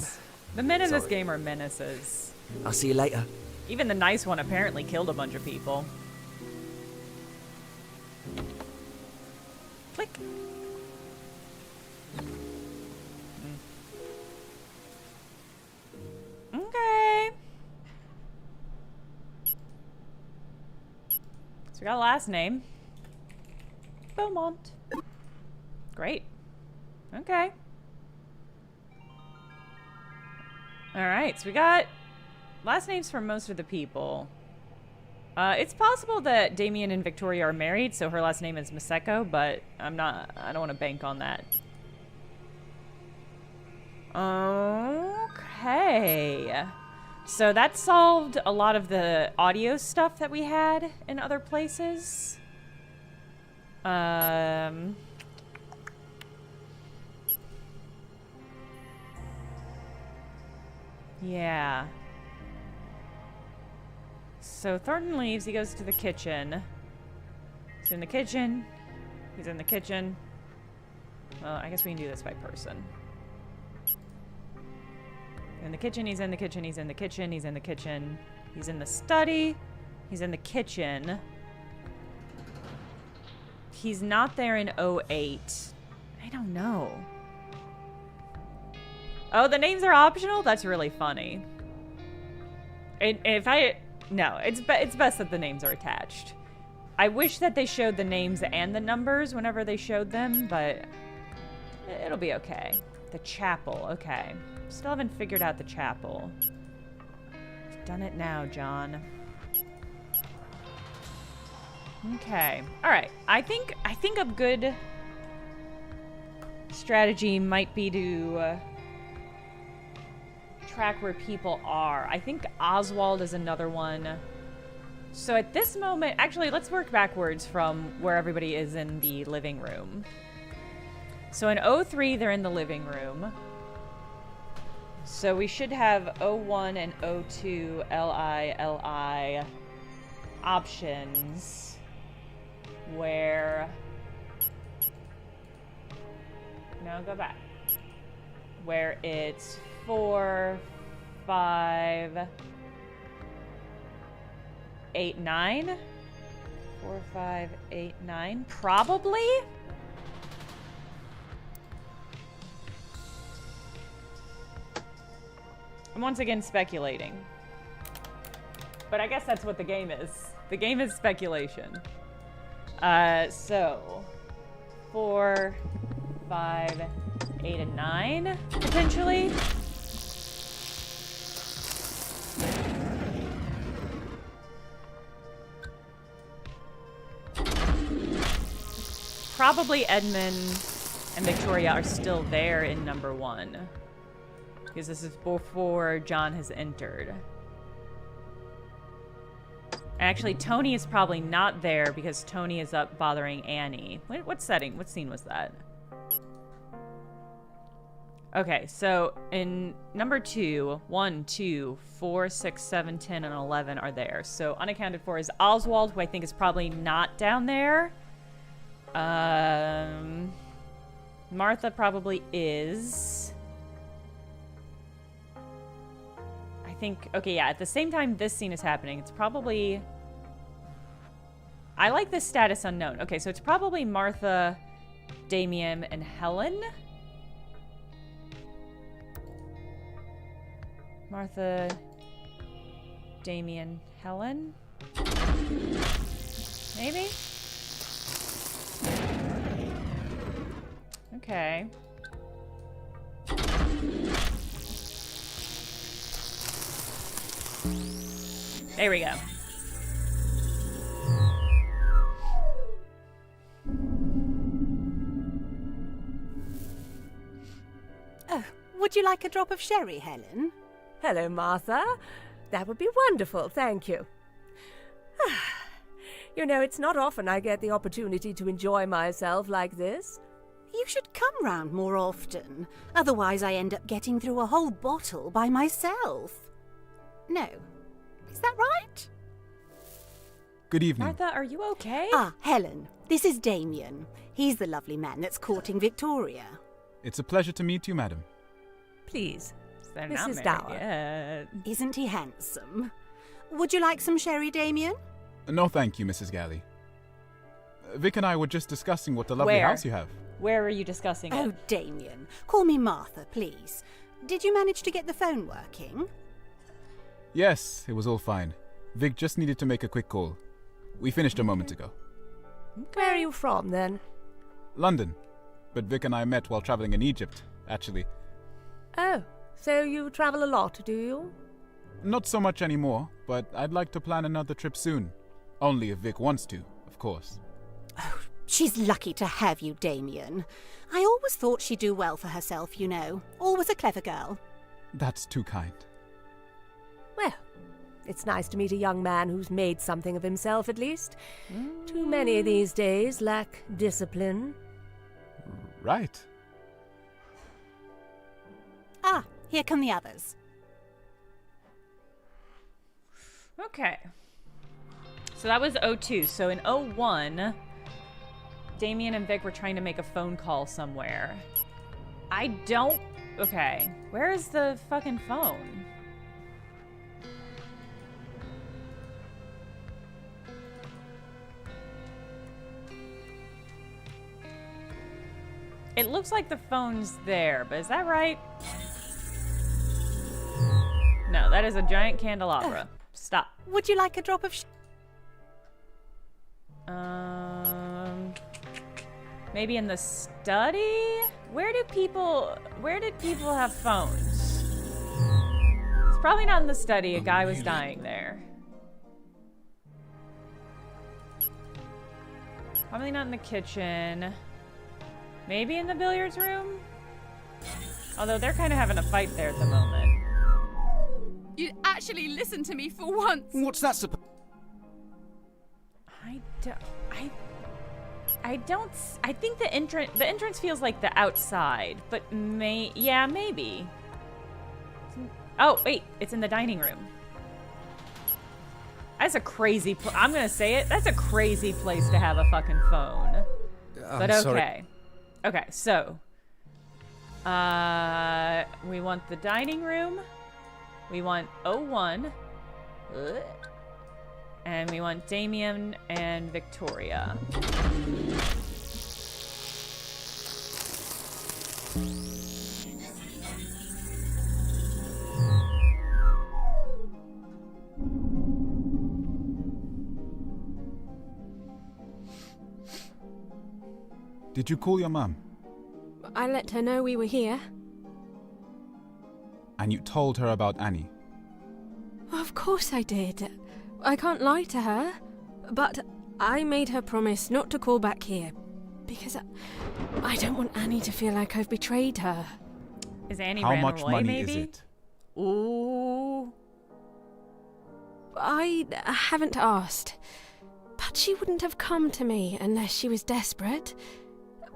The men in this Sorry. game are menaces. I'll see you later. Even the nice one apparently killed a bunch of people. Click. Okay. So we got a last name. Beaumont. Great. Okay. Alright, so we got last names for most of the people. It's possible that Damien and Victoria are married, so her last name is Maseko, but I don't want to bank on that. Okay. So that solved a lot of the audio stuff that we had in other places. Yeah. So Thornton leaves, he goes to the kitchen. He's in the kitchen. He's in the kitchen. Well, I guess we can do this by person. In the kitchen, he's in the kitchen, he's in the kitchen, he's in the kitchen. He's in the study. He's in the kitchen. He's not there in 08. I don't know. Oh, the names are optional? That's really funny. No, it's best that the names are attached. I wish that they showed the names and the numbers whenever they showed them, but it'll be okay. The chapel, okay. Still haven't figured out the chapel. You've done it now, John. Okay. Alright. I think a good strategy might be to track where people are. I think Oswald is another one. So at this moment, actually, let's work backwards from where everybody is in the living room. So in 03, they're in the living room. So we should have 01 and 02 LI options where... No, go back. Where it's 4, 5, 8, 9. 4, 5, 8, 9. Probably? I'm once again speculating. But I guess that's what the game is. The game is speculation. So 4, 5, 8, and 9, potentially. Probably Edmund and Victoria are still there in number 1. Because this is before John has entered. Actually, Tony is probably not there because Tony is up bothering Annie. What setting? What scene was that? Okay, so in number 2, 1, 2, 4, 6, 7, 10, and 11 are there. So unaccounted for is Oswald, who I think is probably not down there. Martha probably is. I think, okay, yeah, at the same time this scene is happening, it's probably... I like this status unknown. Okay, so it's probably Martha, Damien, and Helen. Martha, Damien, Helen? Maybe? Okay. There we go. Oh, would you like a drop of sherry, Helen? Hello, Martha. That would be wonderful, thank you. You know, it's not often I get the opportunity to enjoy myself like this. You should come round more often. Otherwise I end up getting through a whole bottle by myself. No. Is that right? Good evening. Martha, are you okay? Ah, Helen. This is Damien. He's the lovely man that's courting Victoria. It's a pleasure to meet you, madam. Please, They're not Mrs. married Dower. yet. Isn't he handsome? Would you like some sherry, Damien? No, thank you, Mrs. Galley. Vic and I were just discussing what a lovely Where? house you have. Where are you discussing Oh, it? Damien. Call me Martha, please. Did you manage to get the phone working? Yes, it was all fine. Vic just needed to make a quick call. We finished a moment ago. Where are you from, then? London. But Vic and I met while traveling in Egypt, actually. Oh, so you travel a lot, do you? Not so much anymore, but I'd like to plan another trip soon. Only if Vic wants to, of course. Oh, she's lucky to have you, Damien. I always thought she'd do well for herself, you know. Always a clever girl. That's too kind. Well, it's nice to meet a young man who's made something of himself, at least. Too many these days lack discipline. Right. Ah, here come the others. Okay. So that was 02. So in 01, Damien and Vic were trying to make a phone call somewhere. I don't... Okay. Where is the fucking phone? It looks like the phone's there, but is that right? No, that is a giant candelabra. Stop. Would you like a drop of Maybe in the study? Where did people have phones? It's probably not in the study. A guy was dying there. Probably not in the kitchen. Maybe in the billiards room? Although they're kind of having a fight there at the moment. You'd actually listen to me for once. What's that supposed? I think the entrance feels like the outside, but yeah, maybe. Oh, wait, it's in the dining room. That's a crazy I'm gonna say it. That's a crazy place to have a fucking phone. But okay. Sorry. Okay, so we want the dining room. We want 01. And we want Damien and Victoria. Did you call your mum? I let her know we were here. And you told her about Annie? Of course I did. I can't lie to her. But I made her promise not to call back here. Because I don't want Annie to feel like I've betrayed her. Is Annie How ran much away, money maybe? is it? Ooh. I haven't asked. But she wouldn't have come to me unless she was desperate.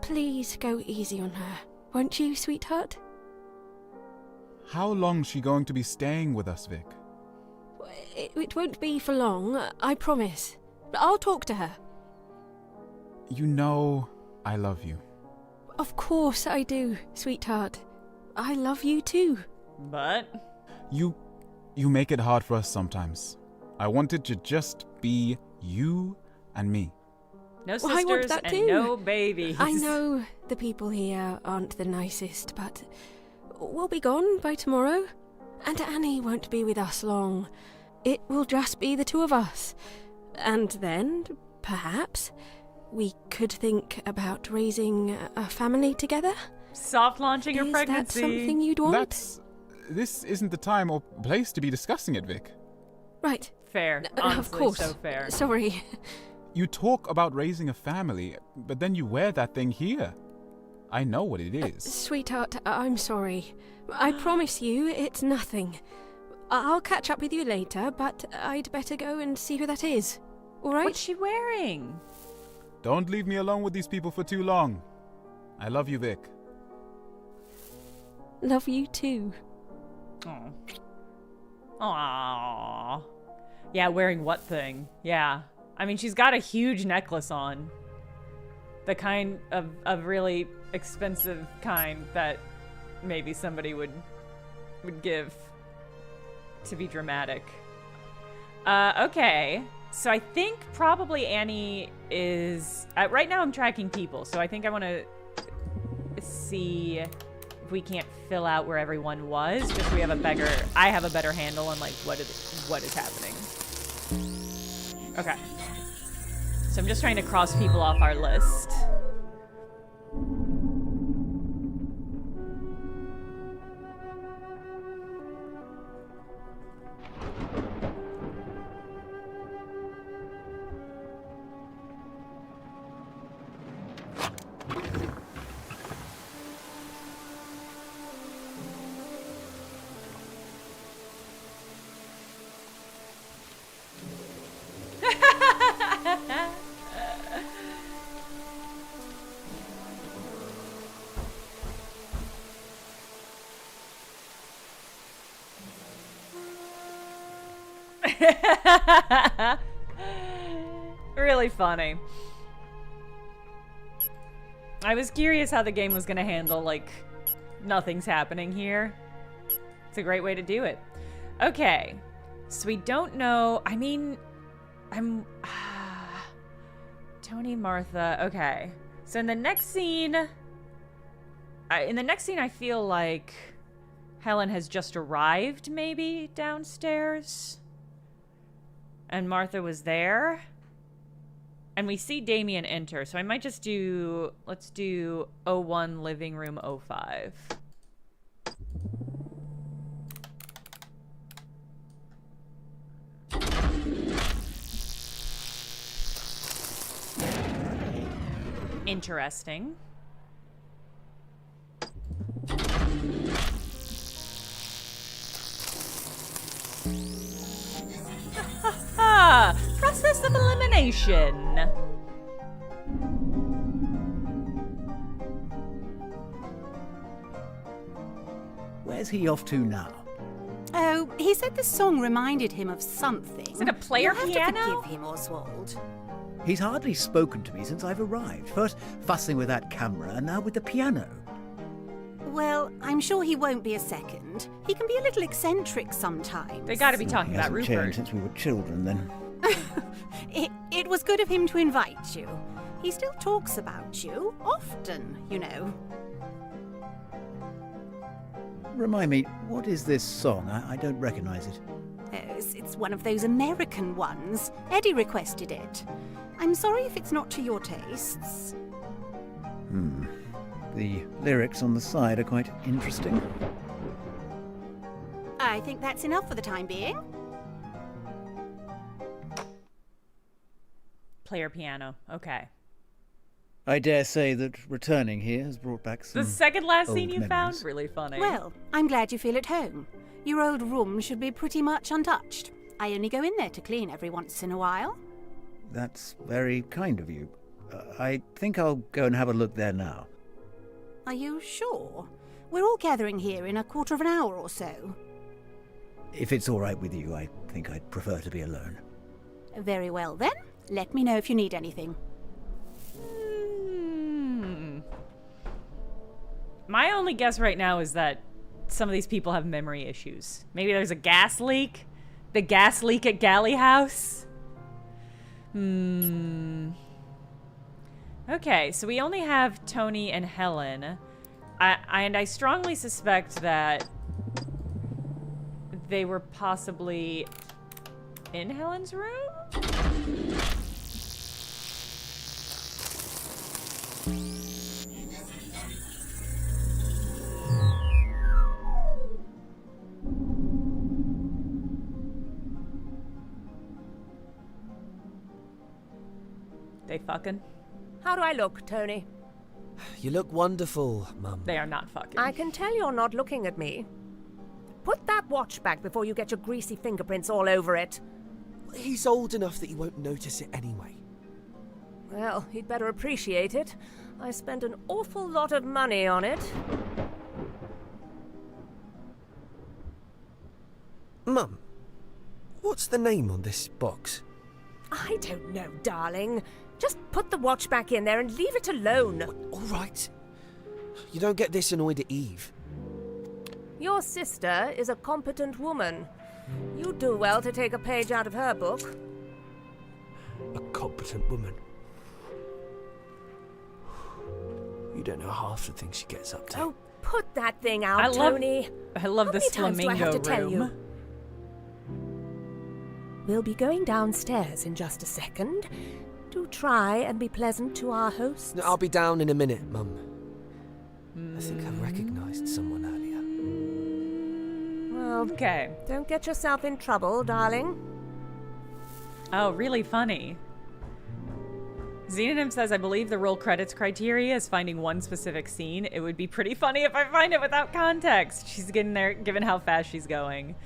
Please go easy on her. Won't you, sweetheart? How long's she going to be staying with us, Vic? It won't be for long, I promise. But I'll talk to her. You know I love you. Of course I do, sweetheart. I love you too. But You make it hard for us sometimes. I wanted to just be you and me. no Well, I want sisters that and too. no babies. I know the people here aren't the nicest, but we'll be gone by tomorrow. And Annie won't be with us long. It will just be the two of us. And then, perhaps, we could think about raising a family together. Soft launching your Is pregnancy. that something you'd want? This isn't the time or place to be discussing it, Vic. Right. Fair. Of Honestly, course. so fair. Sorry. You talk about raising a family, but then you wear that thing here. I know what it is. Sweetheart, I'm sorry. I promise you it's nothing. I'll catch up with you later, but I'd better go and see who that is. All right? What's she wearing? Don't leave me alone with these people for too long. I love you, Vic. Love you too. Oh. Aww. Yeah, wearing what thing? Yeah. I mean, she's got a huge necklace on. The kind of really expensive kind that maybe somebody would give to be dramatic. Okay. So I think probably Annie is... right now I'm tracking people, so I think I want to see if we can't fill out where everyone was, just so we have a better... I have a better handle on, like, what is happening. Okay. So I'm just trying to cross people off our list. Really funny. I was curious how the game was going to handle, like, nothing's happening here. It's a great way to do it. Okay. So we don't know. I mean, Tony, Martha. Okay. So in the next scene, I feel like Helen has just arrived, maybe, downstairs. And Martha was there. And we see Damien enter, so I might just do... Let's do 01 living room 05. Interesting. Process of elimination. Where's he off to now? Oh, he said the song reminded him of something. Is it a player You'll have piano? to forgive him, Oswald. He's hardly spoken to me since I've arrived. First fussing with that camera, and now with the piano. Well, I'm sure he won't be a second. He can be a little eccentric sometimes. They gotta be talking He about hasn't Rupert. changed since we were children, then. It was good of him to invite you. He still talks about you, often, you know. Remind me, what is this song? I don't recognise it. It's one of those American ones. Eddie requested it. I'm sorry if it's not to your tastes. The lyrics on the side are quite interesting. I think that's enough for the time being. Player piano. Okay. I dare say that returning here has brought back some The second last old scene you memories. found? Really funny. Well, I'm glad you feel at home. Your old room should be pretty much untouched. I only go in there to clean every once in a while. That's very kind of you. I think I'll go and have a look there now. Are you sure? We're all gathering here in a quarter of an hour or so. If it's all right with you, I think I'd prefer to be alone. Very well then. Let me know if you need anything. My only guess right now is that some of these people have memory issues. Maybe there's a gas leak? The gas leak at Galley House? Okay, so we only have Tony and Helen. And I strongly suspect that they were possibly in Helen's room? They fucking? How do I look, Tony? You look wonderful, Mum. They are not fucking. I can tell you're not looking at me. Put that watch back before you get your greasy fingerprints all over it. He's old enough that he won't notice it anyway. Well, he'd better appreciate it. I spent an awful lot of money on it. Mum, what's the name on this box? I don't know, darling. Just put the watch back in there and leave it alone. All right. You don't get this annoyed at Eve. Your sister is a competent woman. You'd do well to take a page out of her book. A competent woman. You don't know half the things she gets up to. Oh, put that thing out, Tony. I love this flamingo room. We'll be going downstairs in just a second. Do try and be pleasant to our hosts. No, I'll be down in a minute, Mum. I think I recognised someone earlier. Well, okay. Don't get yourself in trouble, darling. Oh, really funny. Xenonym says, I believe the roll credits criteria is finding one specific scene. It would be pretty funny if I find it without context. She's getting there, given how fast she's going.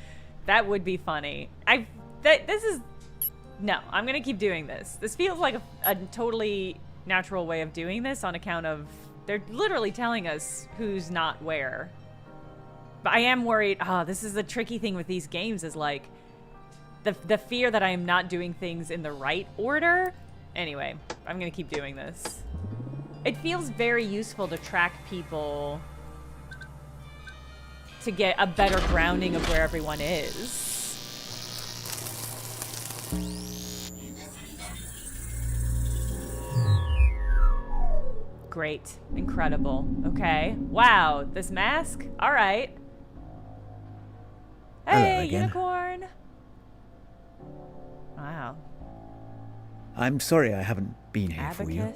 That would be funny. No, I'm gonna keep doing this. This feels like a totally natural way of doing this on account of they're literally telling us who's not where. But I am worried. This is the tricky thing with these games is like the fear that I am not doing things in the right order. Anyway, I'm gonna keep doing this. It feels very useful to track people to get a better grounding of where everyone is. Great. Incredible. Okay. Wow. This mask? All right. Hey, unicorn. Wow. I'm sorry I haven't been here for you.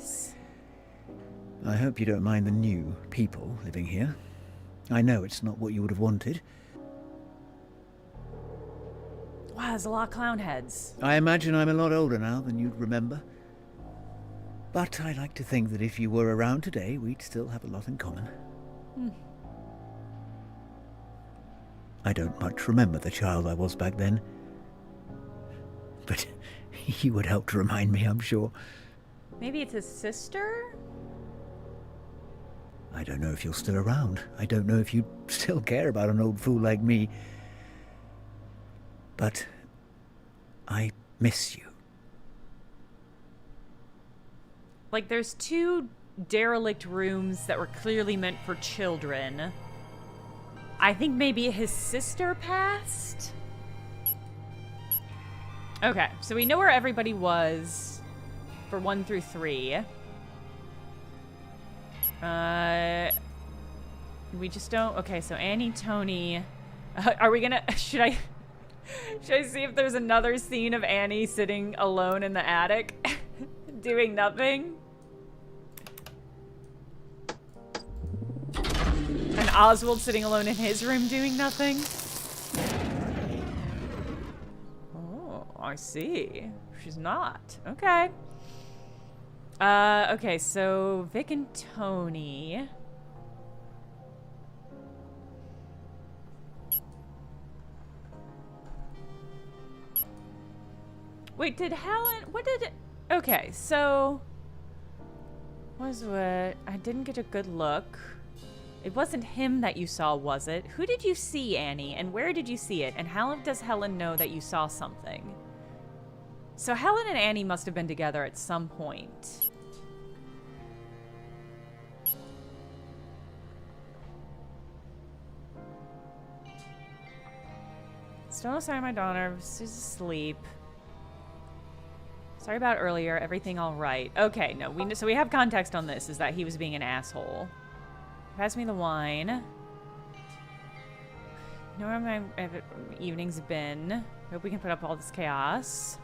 I hope you don't mind the new people living here. I know it's not what you would have wanted. Wow, there's a lot of clown heads. I imagine I'm a lot older now than you'd remember. But I like to think that if you were around today, we'd still have a lot in common. I don't much remember the child I was back then. But you would help to remind me, I'm sure. Maybe it's his sister? I don't know if you're still around. I don't know if you still care about an old fool like me. But I miss you. Like, there's two derelict rooms that were clearly meant for children. I think maybe his sister passed? Okay, so we know where everybody was for 1 through 3. We just don't... Okay, so Annie, Tony... are we gonna... Should I see if there's another scene of Annie sitting alone in the attic? Doing nothing? And Oswald sitting alone in his room doing nothing? Oh, I see. She's not. Okay. Okay, so Vic and Tony. Wait, did Helen... What did it... Okay, so... I didn't get a good look. It wasn't him that you saw, was it? Who did you see, Annie? And where did you see it? And how does Helen know that you saw something? So Helen and Annie must have been together at some point. Still sorry, my daughter. She's asleep. Sorry about earlier. Everything all right? Okay, no. So we have context on this. Is that he was being an asshole. Pass me the wine. You know where my evening's been. Hope we can put up all this chaos.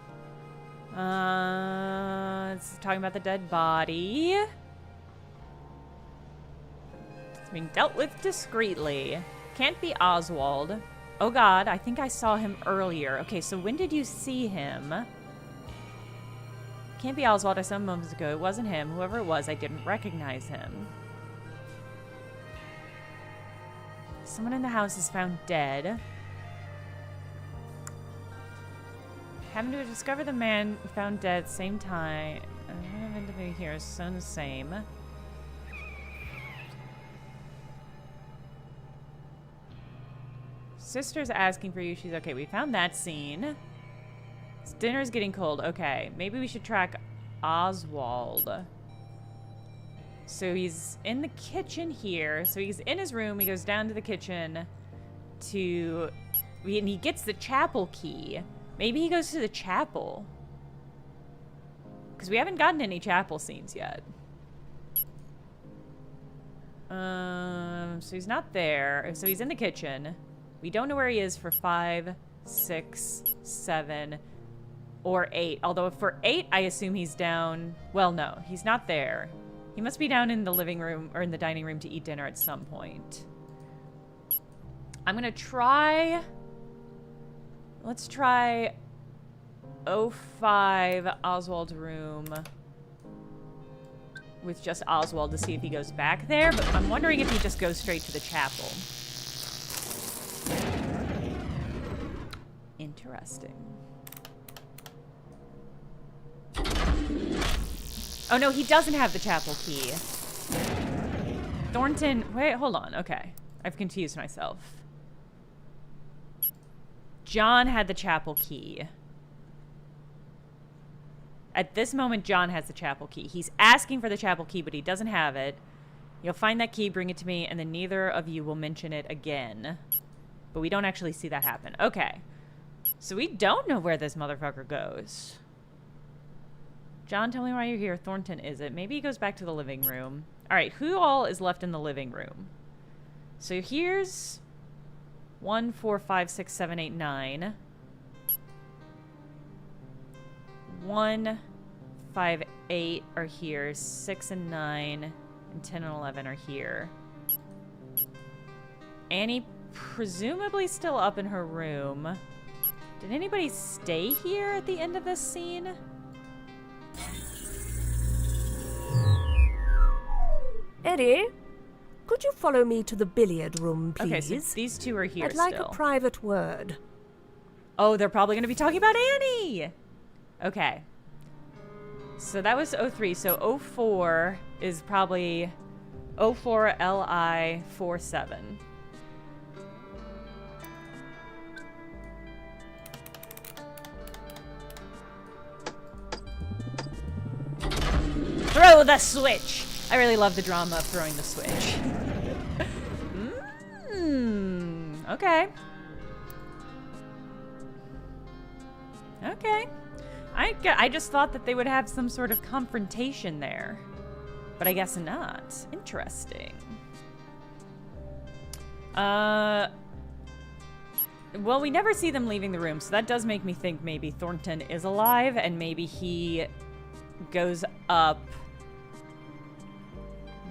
It's talking about the dead body. It's being dealt with discreetly. Can't be Oswald. Oh god, I think I saw him earlier. Okay, so when did you see him? Can't be Oswald. I saw him moments ago. It wasn't him. Whoever it was, I didn't recognize him. Someone in the house is found dead. Having to discover the man found dead at the same time. Here, so the same. Sister's asking for you. She's okay. We found that scene. Dinner's getting cold. Okay, maybe we should track Oswald. So he's in the kitchen here. So he's in his room. He goes down to the kitchen to... And he gets the chapel key. Maybe he goes to the chapel. Because we haven't gotten any chapel scenes yet. So he's not there. So he's in the kitchen. We don't know where he is for 5, 6, 7, or 8. Although for 8, I assume he's down... Well, no. He's not there. He must be down in the living room or in the dining room to eat dinner at some point. I'm going to try... Let's try 05 Oswald's room with just Oswald to see if he goes back there. But I'm wondering if he just goes straight to the chapel. Interesting. Oh, no, he doesn't have the chapel key. Thornton... Wait, hold on. Okay. I've confused myself. John had the chapel key. At this moment, John has the chapel key. He's asking for the chapel key, but he doesn't have it. You'll find that key, bring it to me, and then neither of you will mention it again. But we don't actually see that happen. Okay. So we don't know where this motherfucker goes. John, tell me why you're here. Thornton, is it? Maybe he goes back to the living room. All right, who all is left in the living room? So here's 1, 4, 5, 6, 7, 8, 9. 1, 5, 8 are here. 6 and 9 and 10 and 11 are here. Annie presumably still up in her room. Did anybody stay here at the end of this scene? Eddie, could you follow me to the billiard room, please? Okay, so these two are here I'd like a private word. Oh, they're probably going to be talking about Annie! Okay. So that was 03. So 04 is probably 04 LI 47. Throw the switch! I really love the drama of throwing the switch. Okay. Okay. I just thought that they would have some sort of confrontation there. But I guess not. Interesting. Well, we never see them leaving the room, so that does make me think maybe Thornton is alive, and maybe he goes up...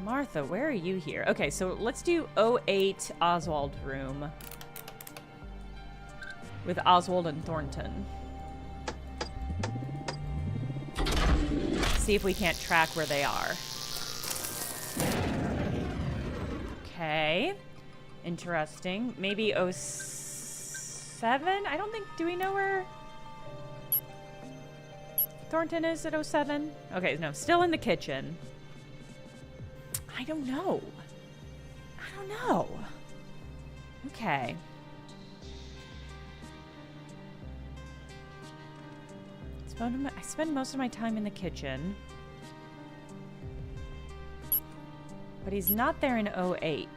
Martha, where are you here? Okay, so let's do 08 Oswald room with Oswald and Thornton. See if we can't track where they are. Okay. Interesting. Maybe 07? I don't think... Do we know where Thornton is at 07? Okay, no. Still in the kitchen. I don't know. I don't know. Okay. I spend most of my time in the kitchen. But he's not there in 08.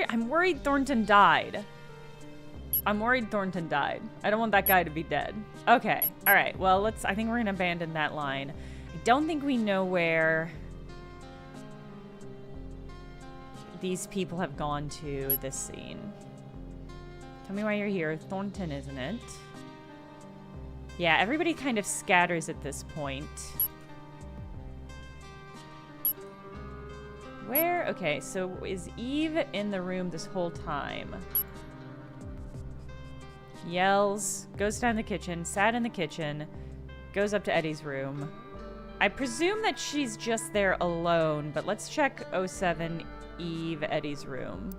I'm worried Thornton died. I don't want that guy to be dead. Okay. All right. Well, I think we're going to abandon that line. I don't think we know where these people have gone to this scene. Tell me why you're here. Thornton, isn't it? Yeah, everybody kind of scatters at this point. Where? Okay, so is Eve in the room this whole time? Yells, goes down the kitchen, sat in the kitchen, goes up to Eddie's room. I presume that she's just there alone, but let's check 07 Eve Eddie's room.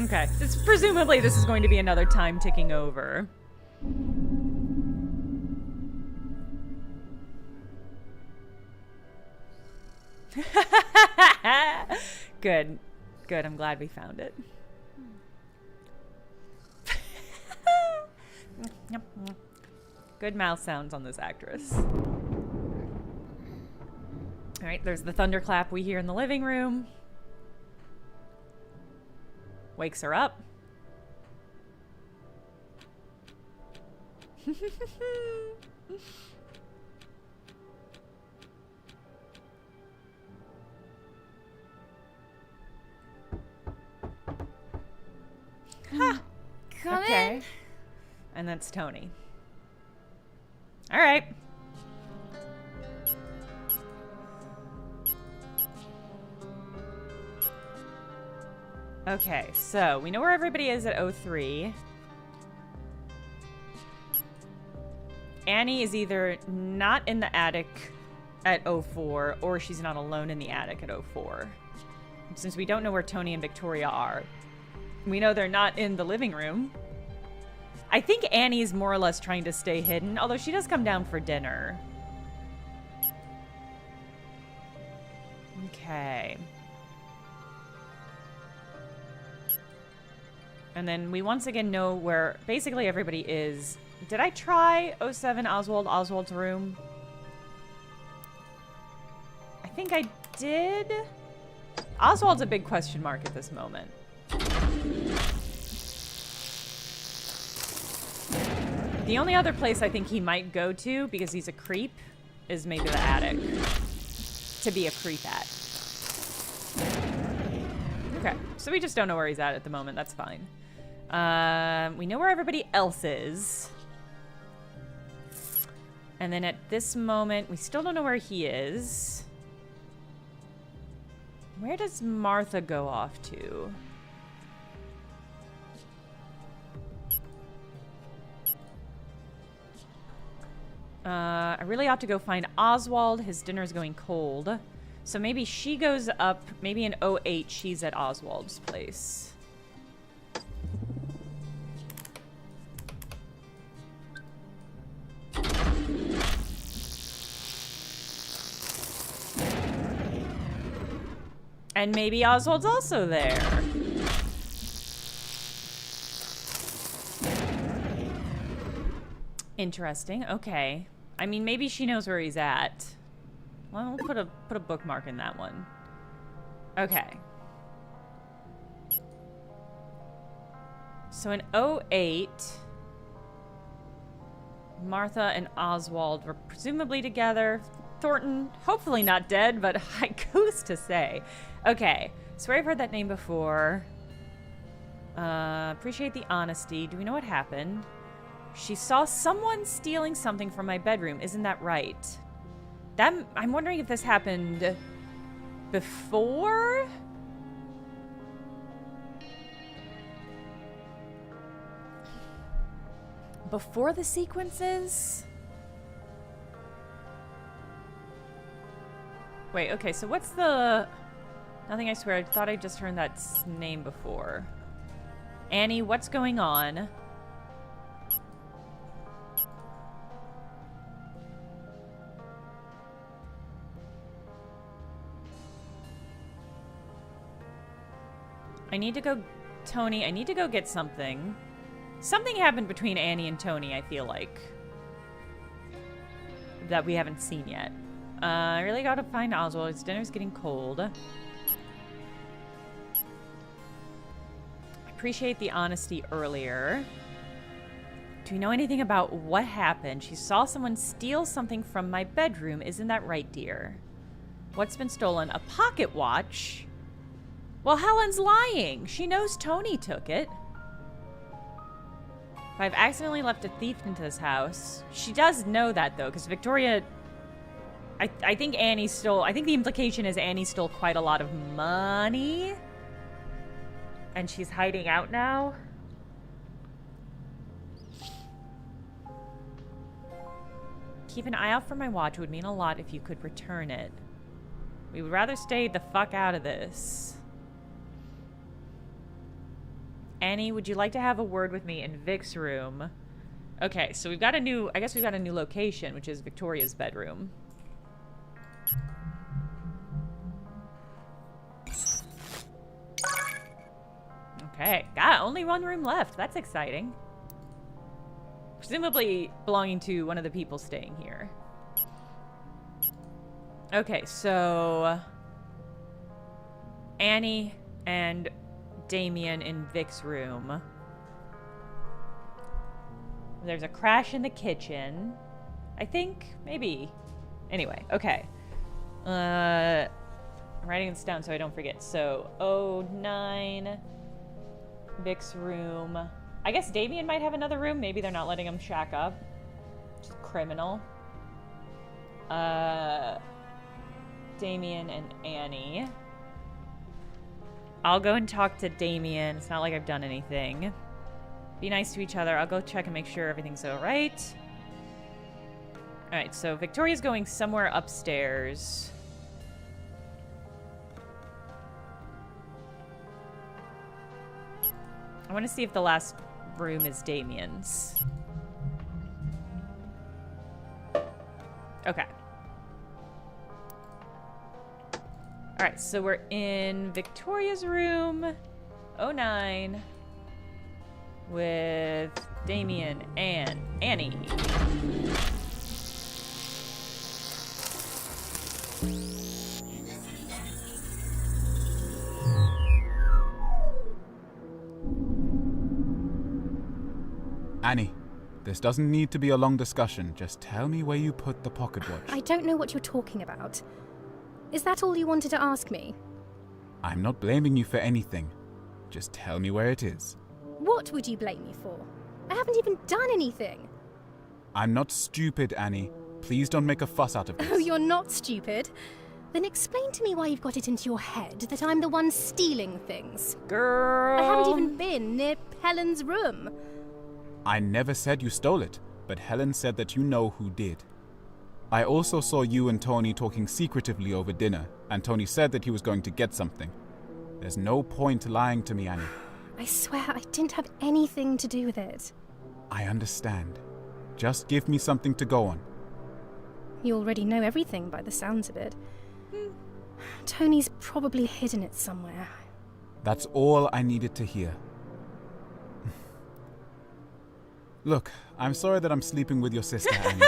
Okay, presumably this is going to be another time ticking over. Good. Good, I'm glad we found it. Good mouth sounds on this actress. Alright, there's the thunderclap we hear in the living room. Wakes her up. Huh. Come in. And that's Tony. All right. Okay, so we know where everybody is at 03. Annie is either not in the attic at 04 or she's not alone in the attic at 04. Since we don't know where Tony and Victoria are, we know they're not in the living room. I think Annie's more or less trying to stay hidden, although she does come down for dinner. Okay. And then we once again know where basically everybody is. Did I try 07 Oswald's room? I think I did. Oswald's a big question mark at this moment. The only other place I think he might go to, because he's a creep, is maybe the attic. To be a creep at. Okay, so we just don't know where he's at the moment. That's fine. We know where everybody else is. And then at this moment, we still don't know where he is. Where does Martha go off to? I really ought to go find Oswald. His dinner's going cold. So maybe she goes up. Maybe in 08, she's at Oswald's place. And maybe Oswald's also there. Interesting. Okay. I mean, maybe she knows where he's at. Well, we'll put a bookmark in that one. Okay. So in 08, Martha and Oswald were presumably together. Thornton, hopefully not dead, but who's to say? Okay, swear I've heard that name before. Appreciate the honesty. Do we know what happened? She saw someone stealing something from my bedroom. Isn't that right? I'm wondering if this happened before? Before the sequences? Wait, okay, so what's the... Nothing, I swear. I thought I just heard that name before. Annie, what's going on? I need to go... Tony, I need to go get something. Something happened between Annie and Tony, I feel like. That we haven't seen yet. I really gotta find Oswald. His dinner's getting cold. I appreciate the honesty earlier. Do you know anything about what happened? She saw someone steal something from my bedroom. Isn't that right, dear? What's been stolen? A pocket watch? Well, Helen's lying. She knows Tony took it. If I've accidentally left a thief into this house... She does know that, though, because Victoria... I think Annie stole... I think the implication is Annie stole quite a lot of money. And she's hiding out now. Keep an eye out for my watch. It would mean a lot if you could return it. We would rather stay the fuck out of this. Annie, would you like to have a word with me in Vic's room? Okay, so we've got a new... I guess we've got a new location, which is Victoria's bedroom. Okay, got only one room left. That's exciting. Presumably belonging to one of the people staying here. Okay, so... Annie and Damien in Vic's room. There's a crash in the kitchen. I think, maybe. Anyway, okay. I'm writing this down so I don't forget. So, 09... Vic's room. I guess Damien might have another room. Maybe they're not letting him shack up. Just criminal. Damien and Annie. I'll go and talk to Damien. It's not like I've done anything. Be nice to each other. I'll go check and make sure everything's alright. Alright, so Victoria's going somewhere upstairs. I want to see if the last room is Damien's. Okay. Alright, so we're in Victoria's room, 09, with Damien and Annie. Annie, this doesn't need to be a long discussion. Just tell me where you put the pocket watch. I don't know what you're talking about. Is that all you wanted to ask me? I'm not blaming you for anything. Just tell me where it is. What would you blame me for? I haven't even done anything. I'm not stupid, Annie. Please don't make a fuss out of this. Oh, you're not stupid? Then explain to me why you've got it into your head that I'm the one stealing things. Girl. I haven't even been near Helen's room. I never said you stole it, but Helen said that you know who did. I also saw you and Tony talking secretively over dinner, and Tony said that he was going to get something. There's no point lying to me, Annie. I swear I didn't have anything to do with it. I understand. Just give me something to go on. You already know everything by the sounds of it. Tony's probably hidden it somewhere. That's all I needed to hear. Look, I'm sorry that I'm sleeping with your sister, Annie.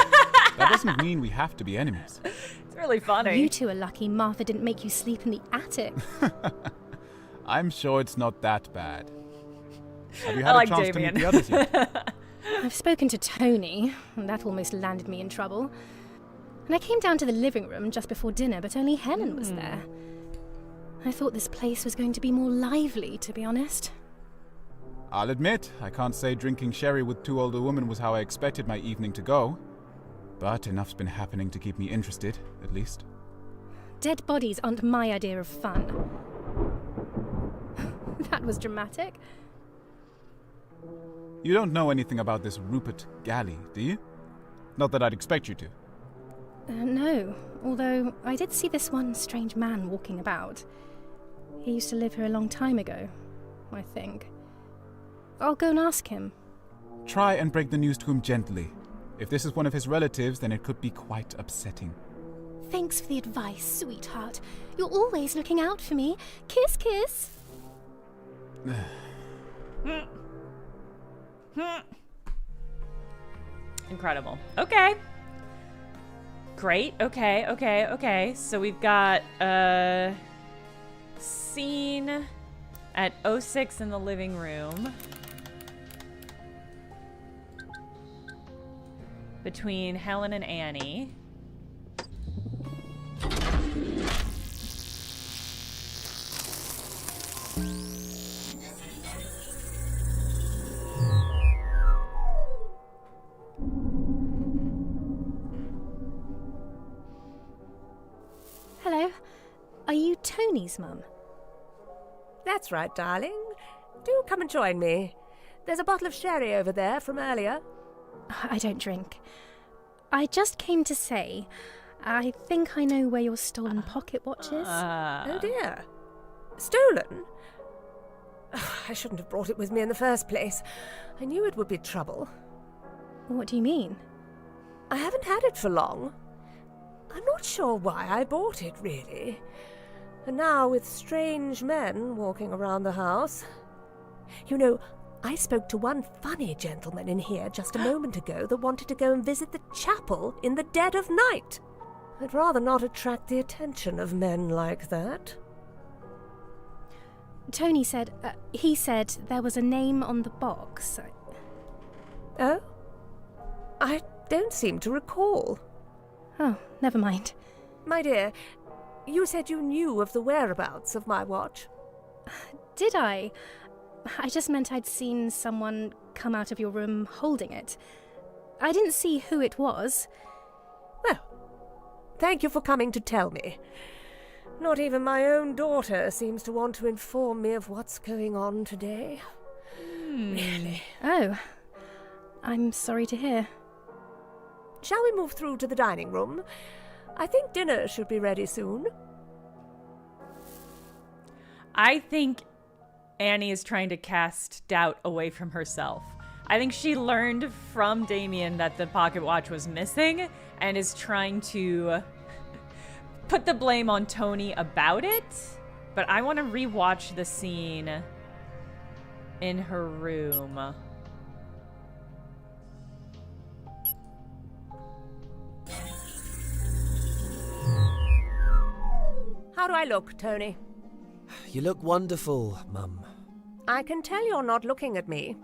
That doesn't mean we have to be enemies. It's really funny. You two are lucky Martha didn't make you sleep in the attic. I'm sure it's not that bad. Have you had a chance Damien. to meet the others yet? I've spoken to Tony, and that almost landed me in trouble. And I came down to the living room just before dinner, but only Helen was there. I thought this place was going to be more lively, to be honest. I'll admit, I can't say drinking sherry with two older women was how I expected my evening to go. But enough's been happening to keep me interested, at least. Dead bodies aren't my idea of fun. That was dramatic. You don't know anything about this Rupert Galley, do you? Not that I'd expect you to. No, although I did see this one strange man walking about. He used to live here a long time ago, I think. I'll go and ask him. Try and break the news to him gently. If this is one of his relatives, then it could be quite upsetting. Thanks for the advice, sweetheart. You're always looking out for me. Kiss, kiss. Incredible. Okay. Great. Okay. So we've got a scene at 06 in the living room between Helen and Annie. Hello. Are you Tony's mum? That's right, darling. Do come and join me. There's a bottle of sherry over there from earlier. I don't drink. I just came to say, I think I know where your stolen pocket watch is. Oh dear. Stolen? I shouldn't have brought it with me in the first place. I knew it would be trouble. What do you mean? I haven't had it for long. I'm not sure why I bought it, really. And now, with strange men walking around the house... You know, I spoke to one funny gentleman in here just a moment ago that wanted to go and visit the chapel in the dead of night. I'd rather not attract the attention of men like that. Tony said, he said there was a name on the box. Oh? I don't seem to recall. Oh, never mind. My dear, you said you knew of the whereabouts of my watch. Did I? I just meant I'd seen someone come out of your room holding it. I didn't see who it was. Well, thank you for coming to tell me. Not even my own daughter seems to want to inform me of what's going on today. Really? Oh, I'm sorry to hear. Shall we move through to the dining room? I think dinner should be ready soon. I think Annie is trying to cast doubt away from herself. I think she learned from Damien that the pocket watch was missing and is trying to put the blame on Tony about it. But I want to rewatch the scene in her room. How do I look, Tony? You look wonderful, Mum. I can tell you're not looking at me.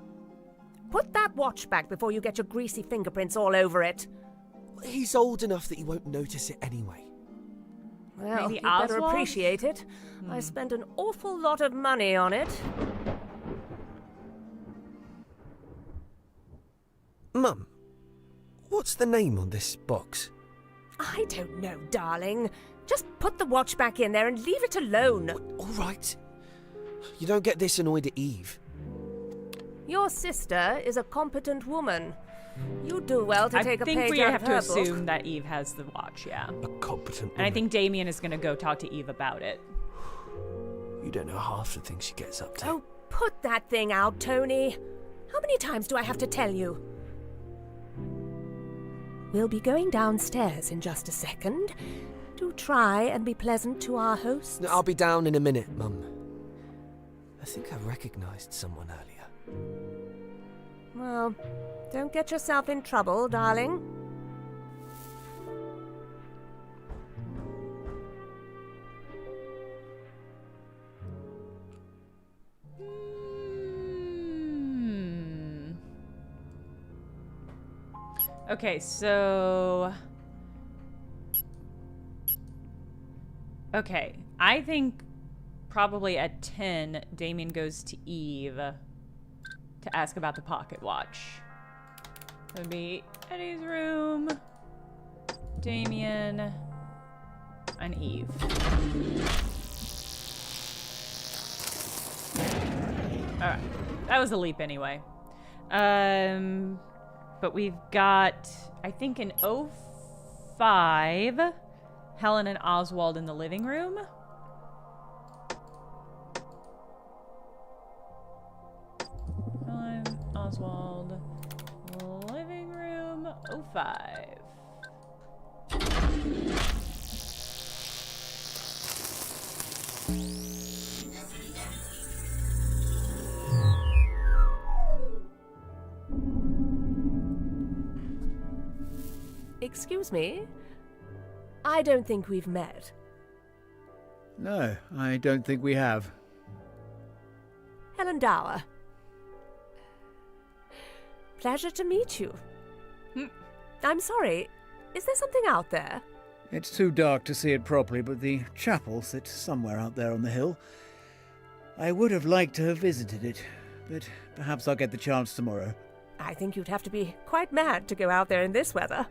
Put that watch back before you get your greasy fingerprints all over it. He's old enough that he won't notice it anyway. Well, Maybe you better Oswald? appreciate it. I spent an awful lot of money on it. Mum, what's the name on this box? I don't know, darling. Just put the watch back in there and leave it alone. All right. You don't get this annoyed at Eve. Your sister is a competent woman. You do well to take a page out of her book. I think we have to assume that Eve has the watch, yeah. A competent woman. And I think Damien is going to go talk to Eve about it. You don't know half the things she gets up to. Oh, put that thing out, Tony. How many times do I have to tell you? We'll be going downstairs in just a second. Do try and be pleasant to our hosts. No, I'll be down in a minute, Mum. I think I recognised someone earlier. Well, don't get yourself in trouble, darling. Okay, so... Okay, I think probably at 10, Damien goes to Eve to ask about the pocket watch. It would be Eddie's room, Damien, and Eve. Alright, that was a leap anyway. But we've got, I think in 5. Helen and Oswald in the living room. Helen, Oswald, living room, 05. Excuse me? I don't think we've met. No, I don't think we have. Helen Dower. Pleasure to meet you. I'm sorry, is there something out there? It's too dark to see it properly, but the chapel sits somewhere out there on the hill. I would have liked to have visited it, but perhaps I'll get the chance tomorrow. I think you'd have to be quite mad to go out there in this weather.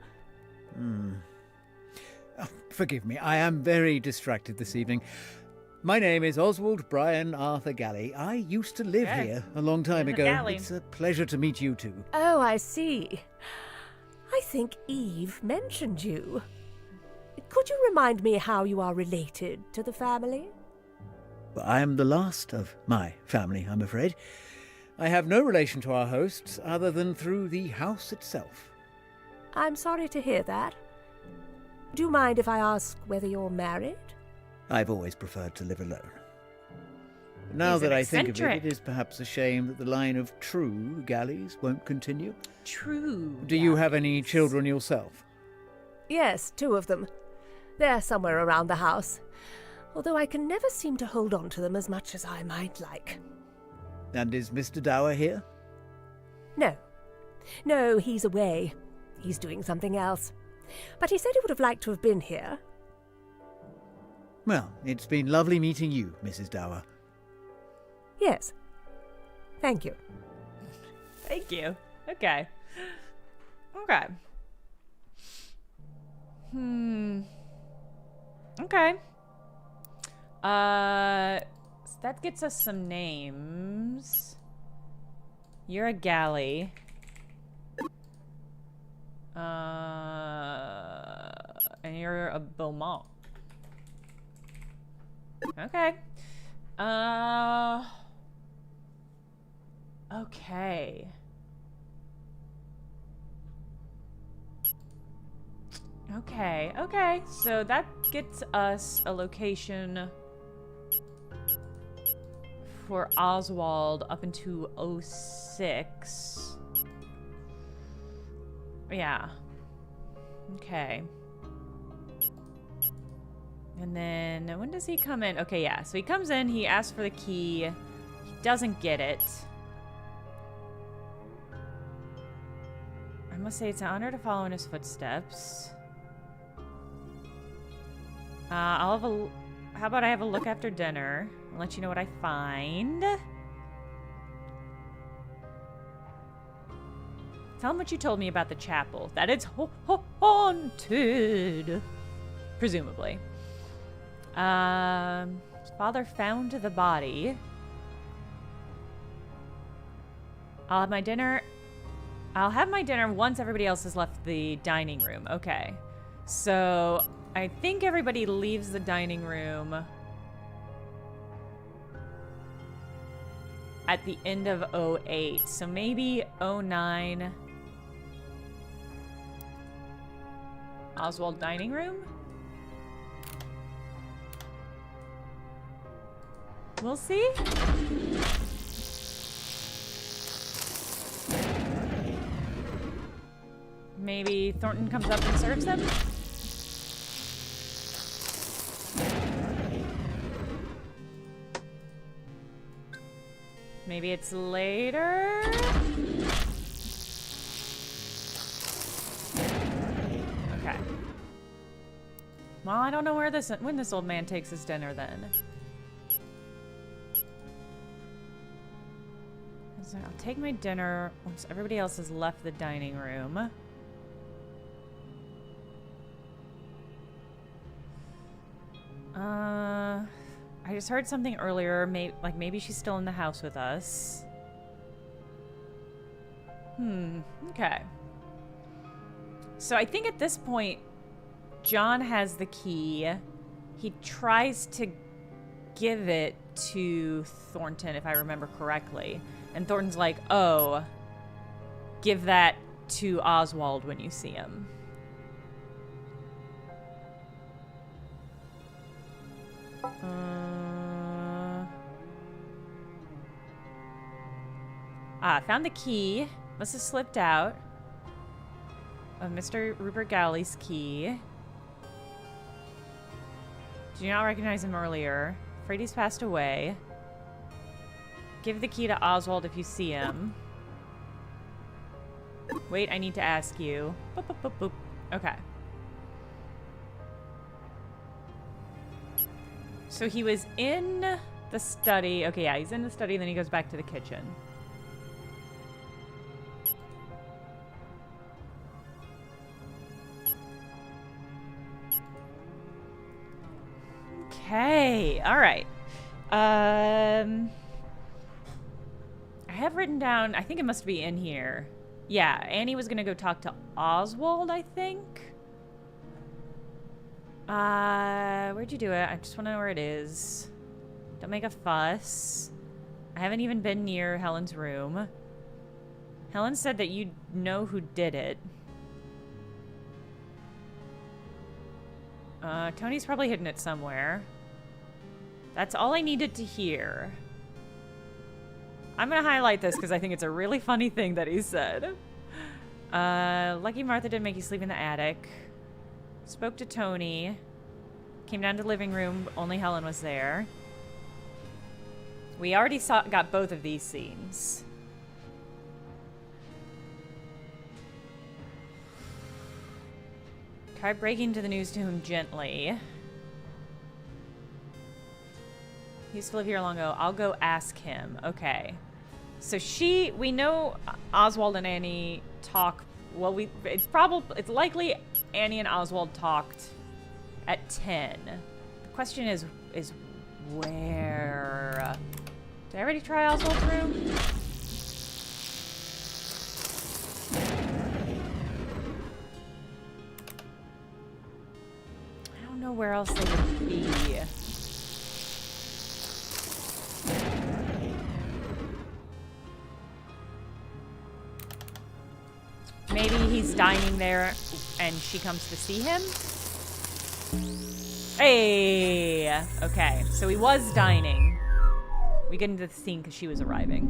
Oh, forgive me, I am very distracted this evening. My name is Oswald Brian Arthur Galley. I used to live here a long time ago. Galley. It's a pleasure to meet you too. Oh, I see. I think Eve mentioned you. Could you remind me how you are related to the family? Well, I am the last of my family, I'm afraid. I have no relation to our hosts other than through the house itself. I'm sorry to hear that. Do you mind if I ask whether you're married? I've always preferred to live alone. But now He's that an I think of it, eccentric. it is perhaps a shame that the line of true galleys won't continue. True. Do you have any children yourself? Yes, 2 of them. They're somewhere around the house, although I can never seem to hold on to them as much as I might like. And is Mr. Dower here? No. No, he's away. He's doing something else. But he said he would have liked to have been here. Well, it's been lovely meeting you, Mrs. Dower. Yes. Thank you. Thank you. Okay. Okay. Okay. So that gets us some names. You're a galley. And you're a Beaumont. Okay. Okay. Okay. So that gets us a location for Oswald up into 06. Yeah. Okay. And then when does he come in? Okay, yeah. So he comes in, he asks for the key. He doesn't get it. I must say it's an honor to follow in his footsteps. I'll have a... How about I have a look after dinner? I'll let you know what I find. Tell him what you told me about the chapel. That it's haunted. Presumably. His father found the body. I'll have my dinner once everybody else has left the dining room. Okay. So, I think everybody leaves the dining room at the end of 08. So maybe 09. Oswald dining room? We'll see. Maybe Thornton comes up and serves them? Maybe it's later? Okay. Well, I don't know when this old man takes his dinner then. So I'll take my dinner once everybody else has left the dining room. I just heard something earlier. Maybe she's still in the house with us. Okay. So I think at this point, John has the key. He tries to give it to Thornton, if I remember correctly. And Thornton's like, oh, give that to Oswald when you see him. Found the key. Must have slipped out. Mr. Rupert Galley's key. Do not recognize him earlier. Afraid he's passed away. Give the key to Oswald if you see him. Wait, I need to ask you. Boop, boop, boop, boop. Okay. So he was in the study. Okay, yeah, he's in the study, then he goes back to the kitchen. Okay, all right. I have written down, I think it must be in here. Yeah, Annie was gonna go talk to Oswald, I think. Where'd you do it? I just want to know where it is. Don't make a fuss. I haven't even been near Helen's room. Helen said that you know who did it. Tony's probably hidden it somewhere. That's all I needed to hear. I'm gonna highlight this because I think it's a really funny thing that he said. Lucky Martha didn't make you sleep in the attic. Spoke to Tony. Came down to the living room. Only Helen was there. We already got both of these scenes. Try breaking to the news to him gently. He used to live here long ago. I'll go ask him. Okay. So we know Oswald and Annie talk. Well, it's likely Annie and Oswald talked at 10. The question is where? Did I already try Oswald's room? I don't know where else they would be. Maybe he's dining there and she comes to see him? Hey! Okay, so he was dining. We get into the scene because she was arriving.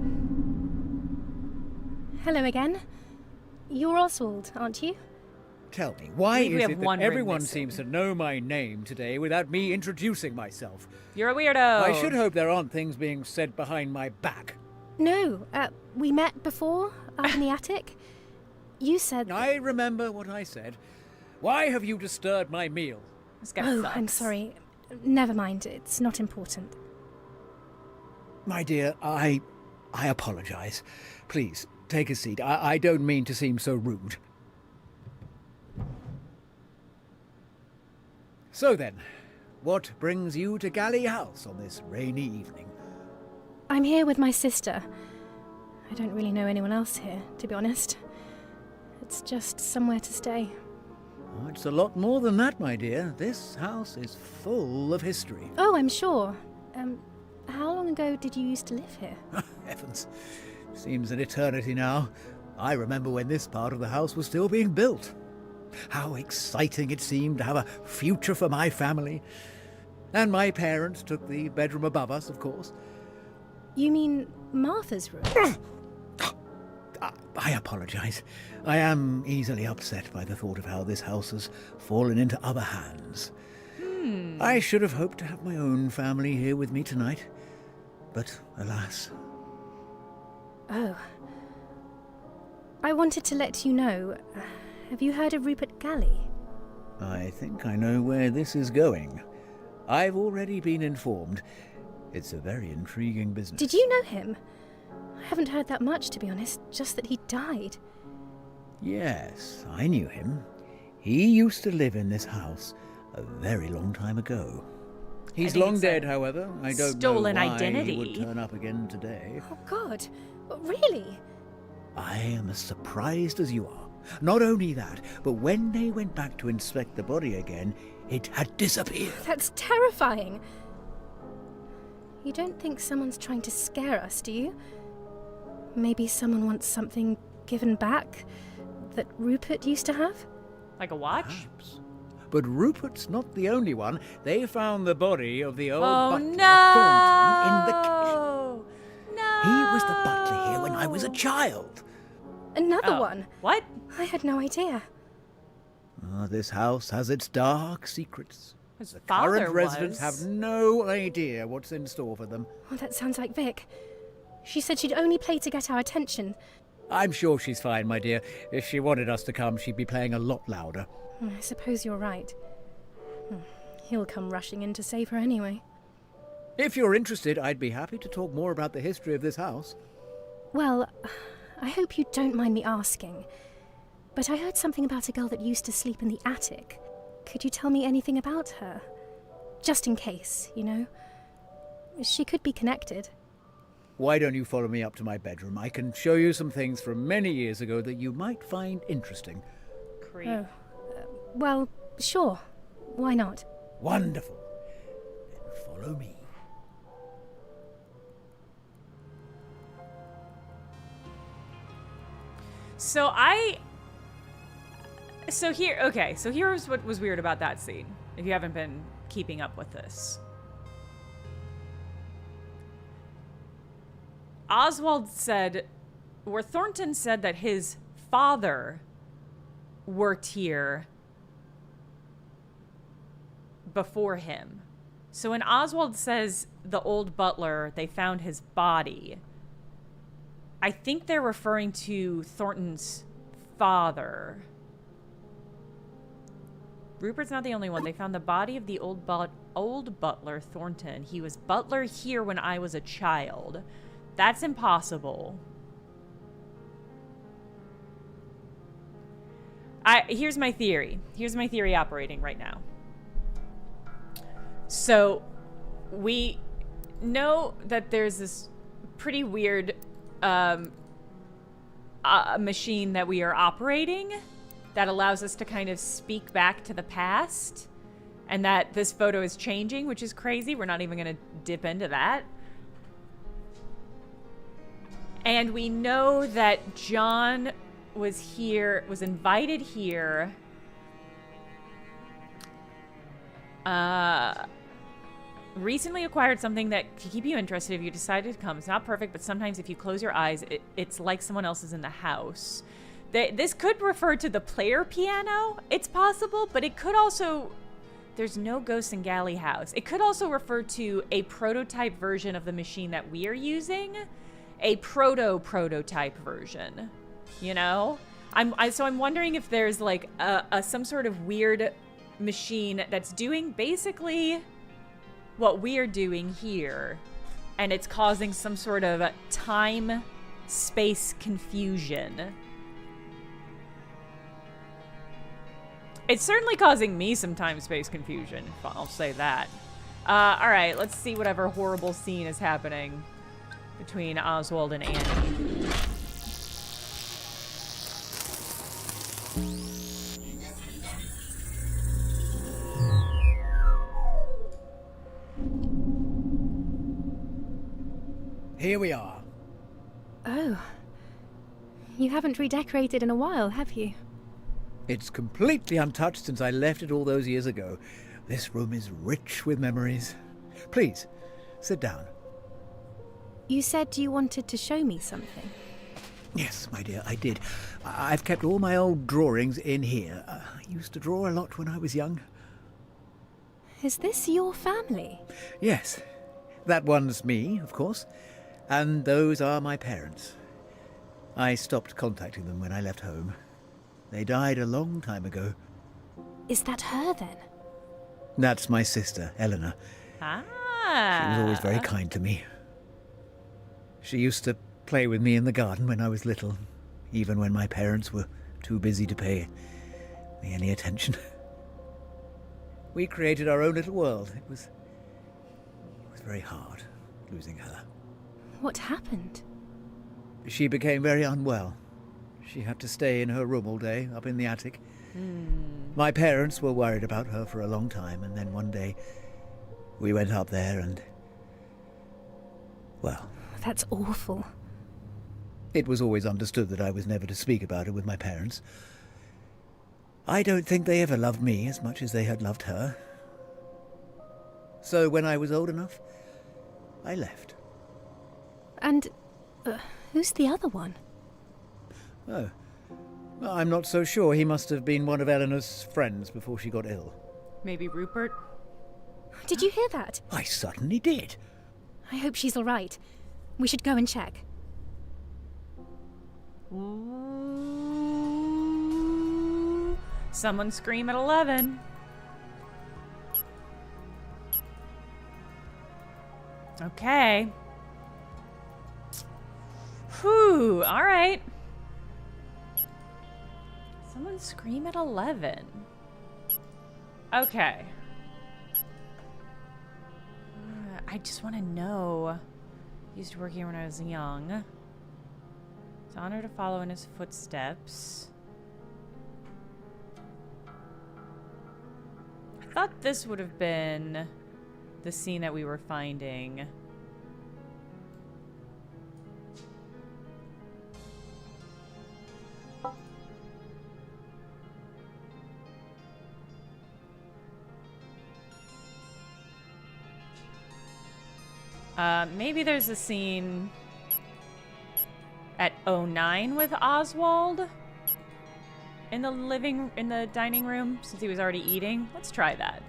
Hello again. You're Oswald, aren't you? Tell me, why is it that everyone missing. seems to know my name today without me introducing myself? You're a weirdo. I should hope there aren't things being said behind my back. No, we met before, up in the attic. You said... I remember what I said. Why have you disturbed my meal? This guy Oh, sucks. I'm sorry. Never mind, it's not important. My dear, I apologize. Please, take a seat. I don't mean to seem so rude. So then, what brings you to Galley House on this rainy evening? I'm here with my sister. I don't really know anyone else here, to be honest. It's just somewhere to stay. Oh, it's a lot more than that, my dear. This house is full of history. Oh, I'm sure. How long ago did you used to live here? Heavens. Seems an eternity now. I remember when this part of the house was still being built. How exciting it seemed to have a future for my family. And my parents took the bedroom above us, of course. You mean Martha's room? I apologize. I am easily upset by the thought of how this house has fallen into other hands. I should have hoped to have my own family here with me tonight. But alas. Oh. I wanted to let you know. Have you heard of Rupert Galley? I think I know where this is going. I've already been informed. It's a very intriguing business. Did you know him? I haven't heard that much, to be honest, just that he died. Yes, I knew him. He used to live in this house a very long time ago. He's long dead, however. I don't stolen know why identity. he would turn up again today. Oh, God. Really? I am as surprised as you are. Not only that, but when they went back to inspect the body again, it had disappeared. That's terrifying. You don't think someone's trying to scare us, do you? Maybe someone wants something given back that Rupert used to have? Like a watch? Perhaps. But Rupert's not the only one. They found the body of the old butler, no! Thornton, in the kitchen. No! He was the butler here when I was a child. Another one? What? I had no idea. This house has its dark secrets. His The father current residents was. have no idea what's in store for them. Oh, that sounds like Vic. She said she'd only play to get our attention. I'm sure she's fine, my dear. If she wanted us to come, she'd be playing a lot louder. I suppose you're right. He'll come rushing in to save her anyway. If you're interested, I'd be happy to talk more about the history of this house. Well, I hope you don't mind me asking, but I heard something about a girl that used to sleep in the attic. Could you tell me anything about her? Just in case, you know? She could be connected. Why don't you follow me up to my bedroom? I can show you some things from many years ago that you might find interesting. Creep. Oh, well, sure. Why not? Wonderful. Then follow me. So here's what was weird about that scene, if you haven't been keeping up with this. Oswald said, where Thornton said that his father worked here before him. So when Oswald says the old butler, they found his body, I think they're referring to Thornton's father. Rupert's not the only one. They found the body of the old butler, Thornton. He was butler here when I was a child. That's impossible. Here's my theory. Here's my theory operating right now. So, we know that there's this pretty weird machine that we are operating that allows us to kind of speak back to the past, and that this photo is changing, which is crazy. We're not even going to dip into that. And we know that John was invited here recently acquired something that could keep you interested if you decided to come. It's not perfect, but sometimes if you close your eyes, it's like someone else is in the house. This could refer to the player piano. It's possible, but it could also... There's no ghosts in Galley House. It could also refer to a prototype version of the machine that we are using. A prototype version. You know? So I'm wondering if there's like some sort of weird machine that's doing basically what we are doing here, and it's causing some sort of time-space confusion. It's certainly causing me some time-space confusion, I'll say that. Alright, let's see whatever horrible scene is happening between Oswald and Annie. Here we are. Oh. You haven't redecorated in a while, have you? It's completely untouched since I left it all those years ago. This room is rich with memories. Please, sit down. You said you wanted to show me something. Yes, my dear, I did. I've kept all my old drawings in here. I used to draw a lot when I was young. Is this your family? Yes. That one's me, of course. And those are my parents. I stopped contacting them when I left home. They died a long time ago. Is that her, then? That's my sister, Eleanor. Ah. She was always very kind to me. She used to play with me in the garden when I was little, even when my parents were too busy to pay me any attention. We created our own little world. It was very hard, losing her. What happened? She became very unwell. She had to stay in her room all day, up in the attic. My parents were worried about her for a long time, and then one day we went up there and... well... That's awful. It was always understood that I was never to speak about it with my parents. I don't think they ever loved me as much as they had loved her. So when I was old enough, I left. And who's the other one? Oh, well, I'm not so sure. He must have been one of Eleanor's friends before she got ill. Maybe Rupert? Did you hear that? I certainly did. I hope she's all right. We should go and check. Ooh. Someone scream at 11. Okay. Whew, alright. Someone scream at 11. Okay. I just want to know. Used to work here when I was young. It's an honor to follow in his footsteps. I thought this would have been the scene that we were finding. Maybe there's a scene at 09 with Oswald in the dining room, since he was already eating. Let's try that.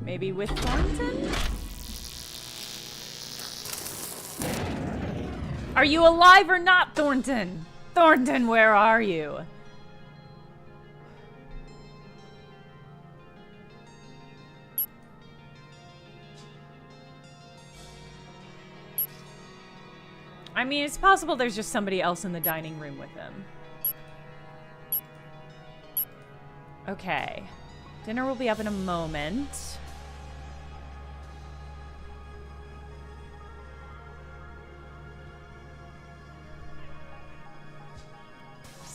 Maybe with Thornton? Are you alive or not, Thornton? Thornton, where are you? I mean, it's possible there's just somebody else in the dining room with him. Okay. Dinner will be up in a moment.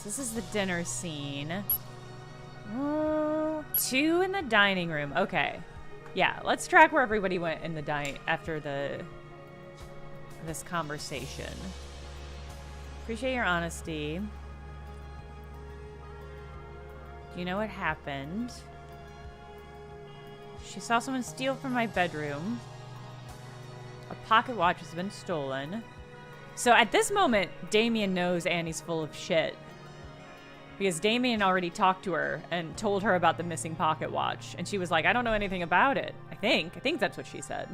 This is the dinner scene. 2 in the dining room. Okay. Yeah, let's track where everybody went in the after this conversation. Appreciate your honesty. Do you know what happened? She saw someone steal from my bedroom. A pocket watch has been stolen. So at this moment, Damien knows Annie's full of shit. Because Damien already talked to her and told her about the missing pocket watch. And she was like, I don't know anything about it. I think that's what she said.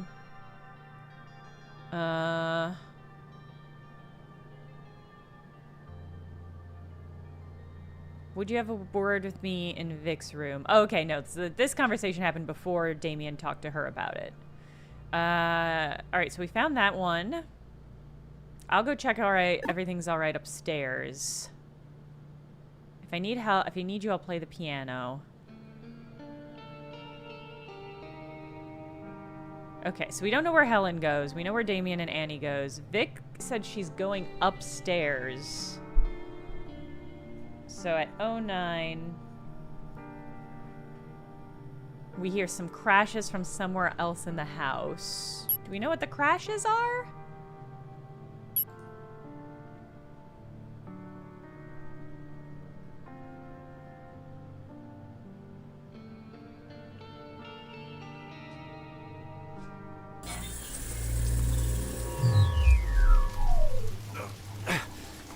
Would you have a word with me in Vic's room? Oh, okay, no. This conversation happened before Damien talked to her about it. Alright, so we found that one. I'll go check everything's alright upstairs. If I need help, if I need you, I'll play the piano. Okay, so we don't know where Helen goes. We know where Damien and Annie goes. Vic said she's going upstairs. So at 09, we hear some crashes from somewhere else in the house. Do we know what the crashes are?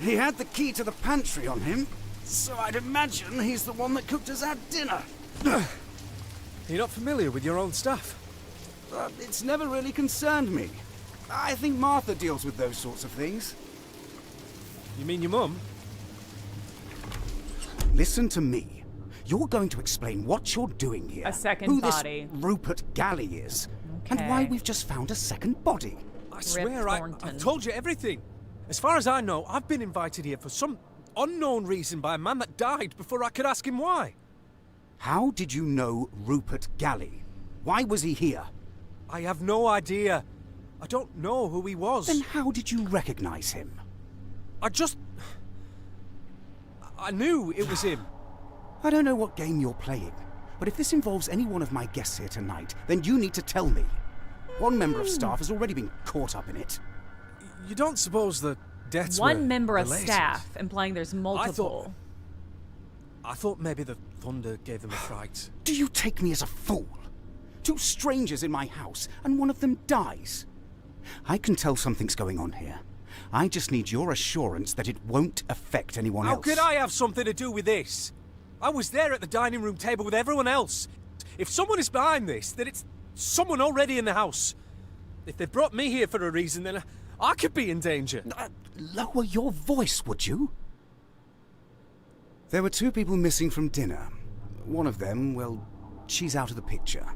He had the key to the pantry on him, so I'd imagine he's the one that cooked us our dinner. You're not familiar with your own stuff? It's never really concerned me. I think Martha deals with those sorts of things. You mean your mum? Listen to me. You're going to explain what you're doing here. A second who body. This Rupert Galley is. Okay. And why we've just found a second body. I swear I've told you everything. As far as I know, I've been invited here for some unknown reason by a man that died before I could ask him why. How did you know Rupert Galley? Why was he here? I have no idea. I don't know who he was. Then how did you recognize him? I knew it was him. I don't know what game you're playing, but if this involves any one of my guests here tonight, then you need to tell me. One member of staff has already been caught up in it. You don't suppose the deaths were One member of related? staff, implying there's multiple. I thought maybe the thunder gave them a fright. Do you take me as a fool? Two strangers in my house, and one of them dies. I can tell something's going on here. I just need your assurance that it won't affect anyone else. How could I have something to do with this? I was there at the dining room table with everyone else. If someone is behind this, then it's someone already in the house. If they brought me here for a reason, then I could be in danger. Lower your voice, would you? There were two people missing from dinner. One of them, well, she's out of the picture.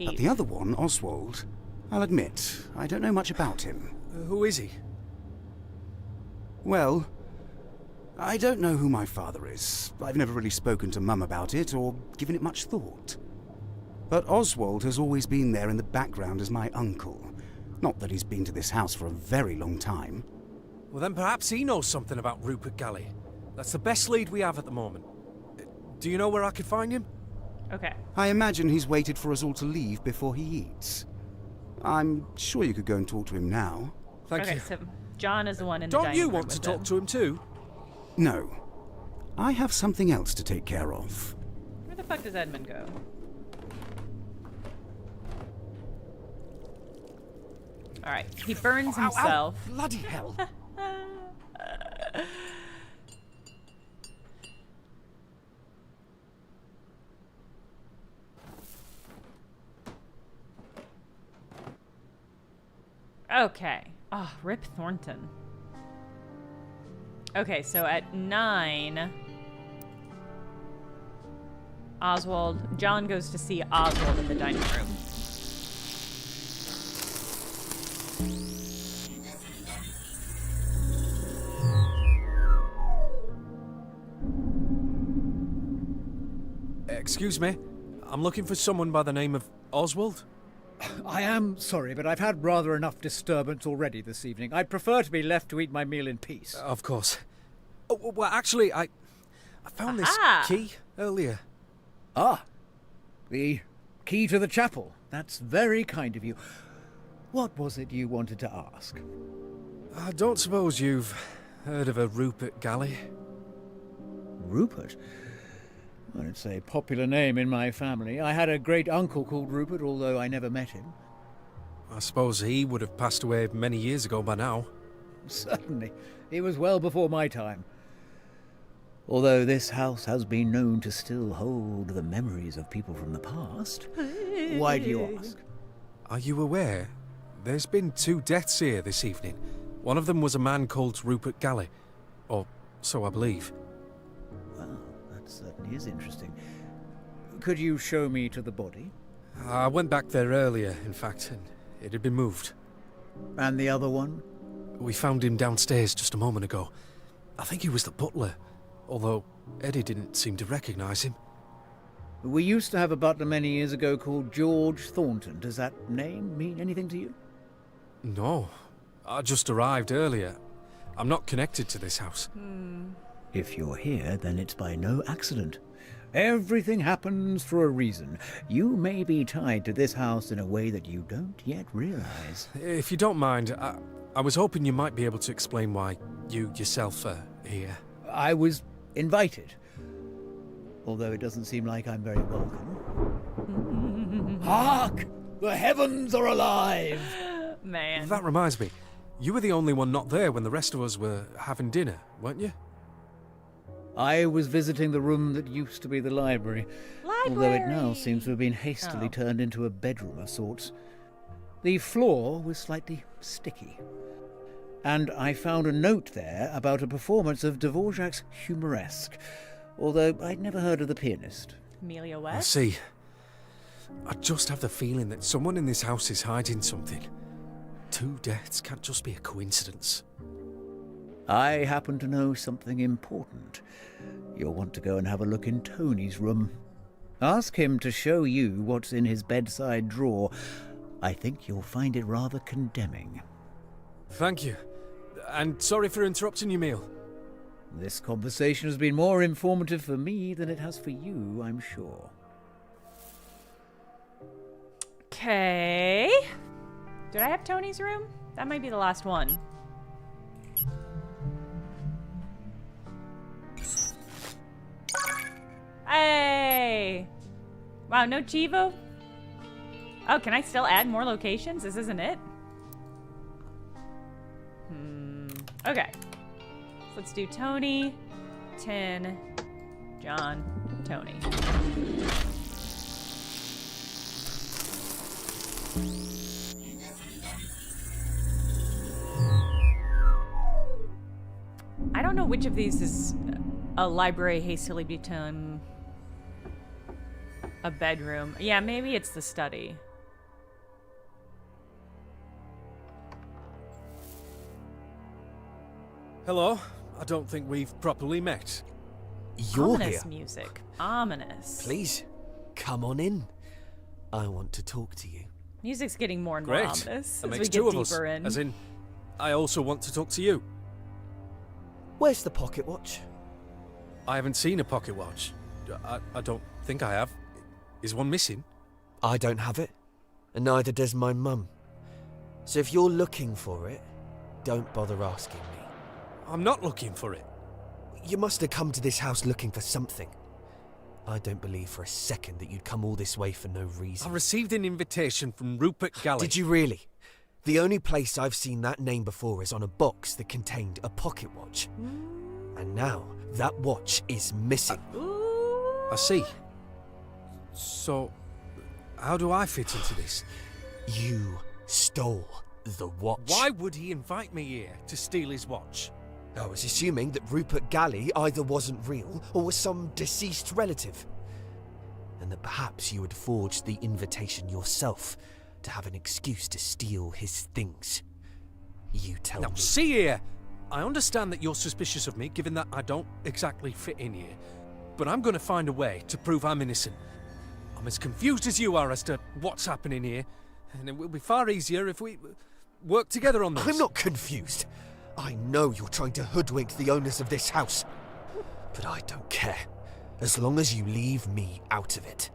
But the other one, Oswald, I'll admit, I don't know much about him. Who is he? Well, I don't know who my father is. I've never really spoken to Mum about it or given it much thought. But Oswald has always been there in the background as my uncle. Not that he's been to this house for a very long time. Well, then perhaps he knows something about Rupert Galley. That's the best lead we have at the moment. Do you know where I could find him? Okay. I imagine he's waited for us all to leave before he eats. I'm sure you could go and talk to him now. Thank you. Okay, so John is the one in the Don't dining you room want to with talk them. to him too? No. I have something else to take care of. Where the fuck does Edmund go? Alright, he burns himself. Ow, bloody hell. Okay. Oh, Rip Thornton. Okay, so at 9, John goes to see Oswald in the dining room. Excuse me. I'm looking for someone by the name of Oswald. I am sorry, but I've had rather enough disturbance already this evening. I'd prefer to be left to eat my meal in peace. Of course. Oh, well, actually, I found this key earlier. Ah, the key to the chapel. That's very kind of you. What was it you wanted to ask? I don't suppose you've heard of a Rupert Galley? Rupert? Well, it's a popular name in my family. I had a great uncle called Rupert, although I never met him. I suppose he would have passed away many years ago by now. Certainly. He was well before my time. Although this house has been known to still hold the memories of people from the past. Why do you ask? Are you aware? There's been 2 deaths here this evening. One of them was a man called Rupert Galley. Or so I believe. Well, that certainly is interesting. Could you show me to the body? I went back there earlier, in fact, and it had been moved. And the other one? We found him downstairs just a moment ago. I think he was the butler, although Eddie didn't seem to recognise him. We used to have a butler many years ago called George Thornton. Does that name mean anything to you? No, I just arrived earlier. I'm not connected to this house. If you're here, then it's by no accident. Everything happens for a reason. You may be tied to this house in a way that you don't yet realize. If you don't mind, I was hoping you might be able to explain why you yourself are here. I was invited, although it doesn't seem like I'm very welcome. Hark! The heavens are alive! Man. That reminds me, you were the only one not there when the rest of us were having dinner, weren't you? I was visiting the room that used to be the library, although it now seems to have been hastily turned into a bedroom of sorts. The floor was slightly sticky, and I found a note there about a performance of Dvorak's Humoresque, although I'd never heard of the pianist. Amelia I West? see. I just have the feeling that someone in this house is hiding something. 2 deaths can't just be a coincidence. I happen to know something important. You'll want to go and have a look in Tony's room. Ask him to show you what's in his bedside drawer. I think you'll find it rather condemning. Thank you. And sorry for interrupting your meal. This conversation has been more informative for me than it has for you, I'm sure. Okay. Did I have Tony's room? That might be the last one. Hey! Wow, no Chivo? Oh, can I still add more locations? This isn't it? Okay. So let's do Tony, Tin, John, Tony. I don't know which of these is a library hastily become a bedroom. Yeah, maybe it's the study. Hello. I don't think we've properly met. You're Ominous here. music. Ominous. Please, come on in. I want to talk to you. Music's getting more and more Great. ominous That as we makes get two of deeper us. in. As in, I also want to talk to you. Where's the pocket watch? I haven't seen a pocket watch. I don't think I have. Is one missing? I don't have it, and neither does my mum. So if you're looking for it, don't bother asking me. I'm not looking for it. You must have come to this house looking for something. I don't believe for a second that you'd come all this way for no reason. I received an invitation from Rupert Galley. Did you really? The only place I've seen that name before is on a box that contained a pocket watch. And now, that watch is missing. I see. So, how do I fit into this? You stole the watch. Why would he invite me here to steal his watch? I was assuming that Rupert Galley either wasn't real or was some deceased relative. And that perhaps you had forged the invitation yourself to have an excuse to steal his things. You tell Now, me. see here. I understand that you're suspicious of me, given that I don't exactly fit in here. But I'm going to find a way to prove I'm innocent. I'm as confused as you are as to what's happening here. And it will be far easier if we work together on this. I'm not confused. I know you're trying to hoodwink the owners of this house. But I don't care. As long as you leave me out of it.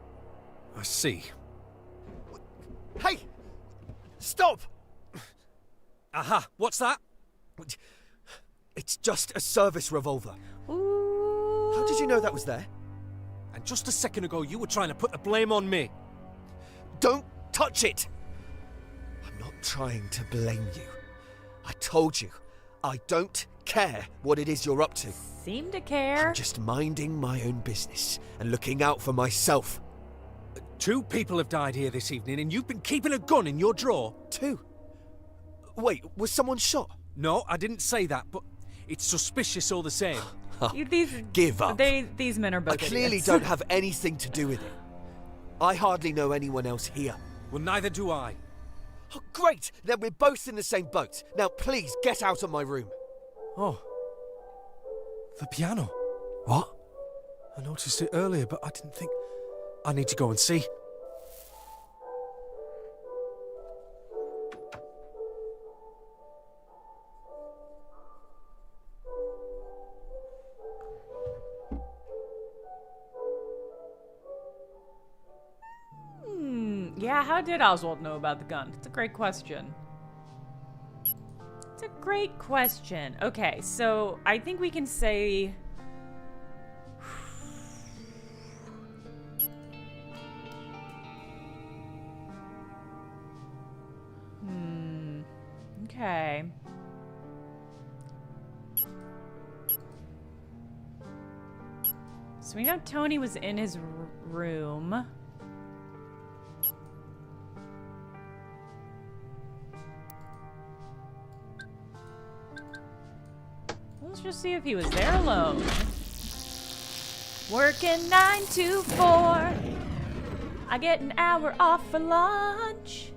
I see. Hey! Stop! Aha, what's that? It's just a service revolver. Ooh. How did you know that was there? And just a second ago, you were trying to put the blame on me. Don't touch it! I'm not trying to blame you. I told you, I don't care what it is you're up to. Seem to care. I'm just minding my own business and looking out for myself. 2 people have died here this evening, and you've been keeping a gun in your drawer. 2? Wait, was someone shot? No, I didn't say that, but it's suspicious all the same. Give up. These men are both I clearly idiots. don't have anything to do with it. I hardly know anyone else here. Well, neither do I. Oh, great! Then we're both in the same boat. Now please get out of my room. Oh. The piano. What? I noticed it earlier, but I didn't think... I need to go and see. Yeah, how did Oswald know about the gun? It's a great question. It's a great question. Okay, so I think we can say... Okay. So we know Tony was in his room. Let's just see if he was there alone. Working 9 to 4. I get an hour off for lunch.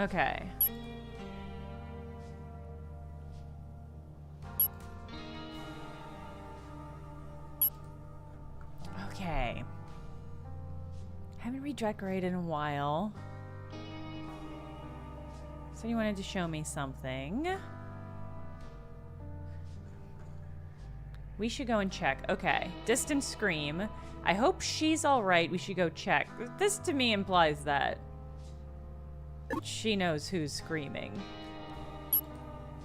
Okay. Okay. Haven't redecorated in a while. So you wanted to show me something. We should go and check. Okay. Distant scream. I hope she's alright. We should go check. This to me implies that she knows who's screaming.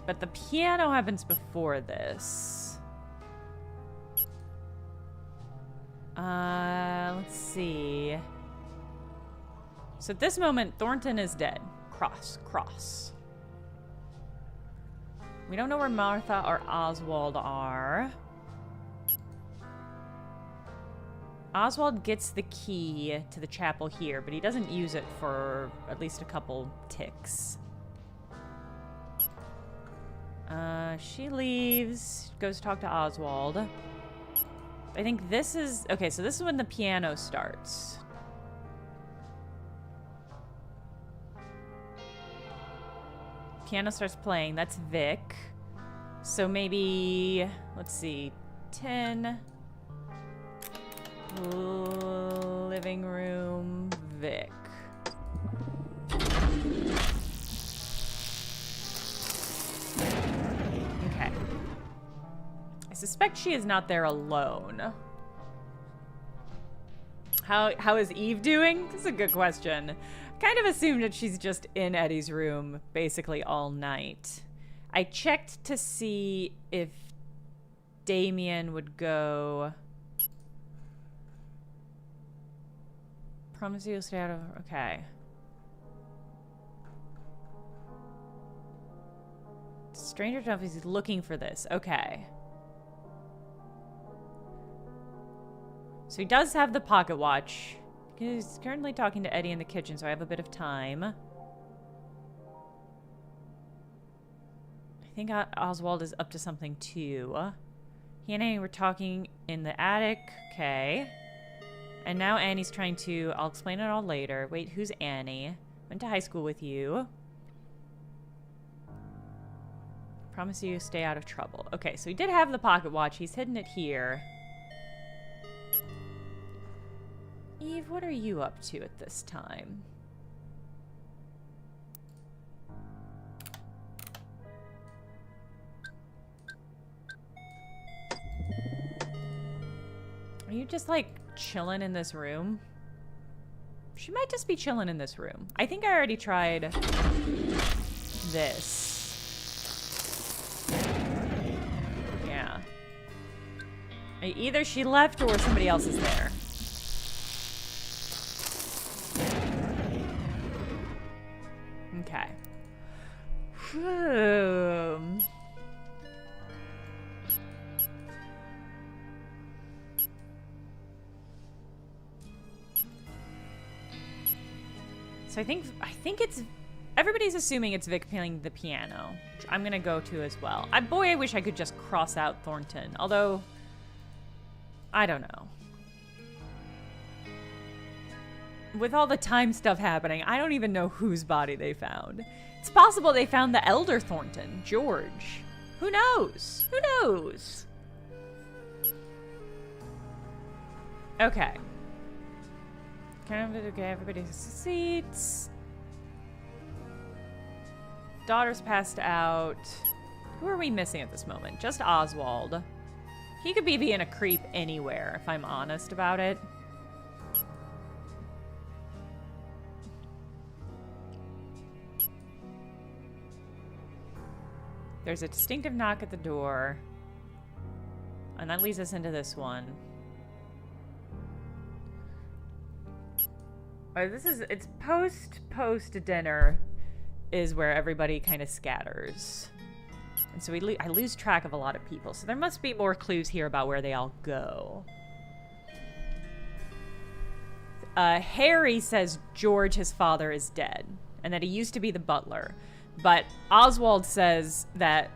But the piano happens before this. Let's see. So at this moment, Thornton is dead. Cross. We don't know where Martha or Oswald are. Oswald gets the key to the chapel here, but he doesn't use it for at least a couple ticks. She leaves, goes talk to Oswald. I think this is... Okay, so this is when the piano starts. Piano starts playing. That's Vic. So maybe... Let's see. 10... Living room, Vic. Okay. I suspect she is not there alone. How is Eve doing? This is a good question. Kind of assumed that she's just in Eddie's room basically all night. I checked to see if Damien would go... Promise you'll stay out of... Okay. Stranger enough, he's looking for this. Okay. So he does have the pocket watch. He's currently talking to Eddie in the kitchen, so I have a bit of time. I think Oswald is up to something too. He and Annie were talking in the attic. Okay. And now Annie's trying to... I'll explain it all later. Wait, who's Annie? Went to high school with you. Promise you stay out of trouble. Okay, so he did have the pocket watch. He's hidden it here. Eve, what are you up to at this time? Are you just like chilling in this room? She might just be chilling in this room. I think I already tried this. Yeah. Either she left or somebody else is there. Okay. So I think it's... Everybody's assuming it's Vic playing the piano, which I'm gonna go to as well. Boy, I wish I could just cross out Thornton. Although, I don't know. With all the time stuff happening, I don't even know whose body they found. It's possible they found the elder Thornton, George. Who knows? Who knows? Okay. Okay, everybody has seats. Daughter's passed out. Who are we missing at this moment? Just Oswald. He could be being a creep anywhere, if I'm honest about it. There's a distinctive knock at the door. And that leads us into this one. It's post dinner is where everybody kind of scatters. And so I lose track of a lot of people. So there must be more clues here about where they all go. Harry says George, his father, is dead. And that he used to be the butler. But Oswald says that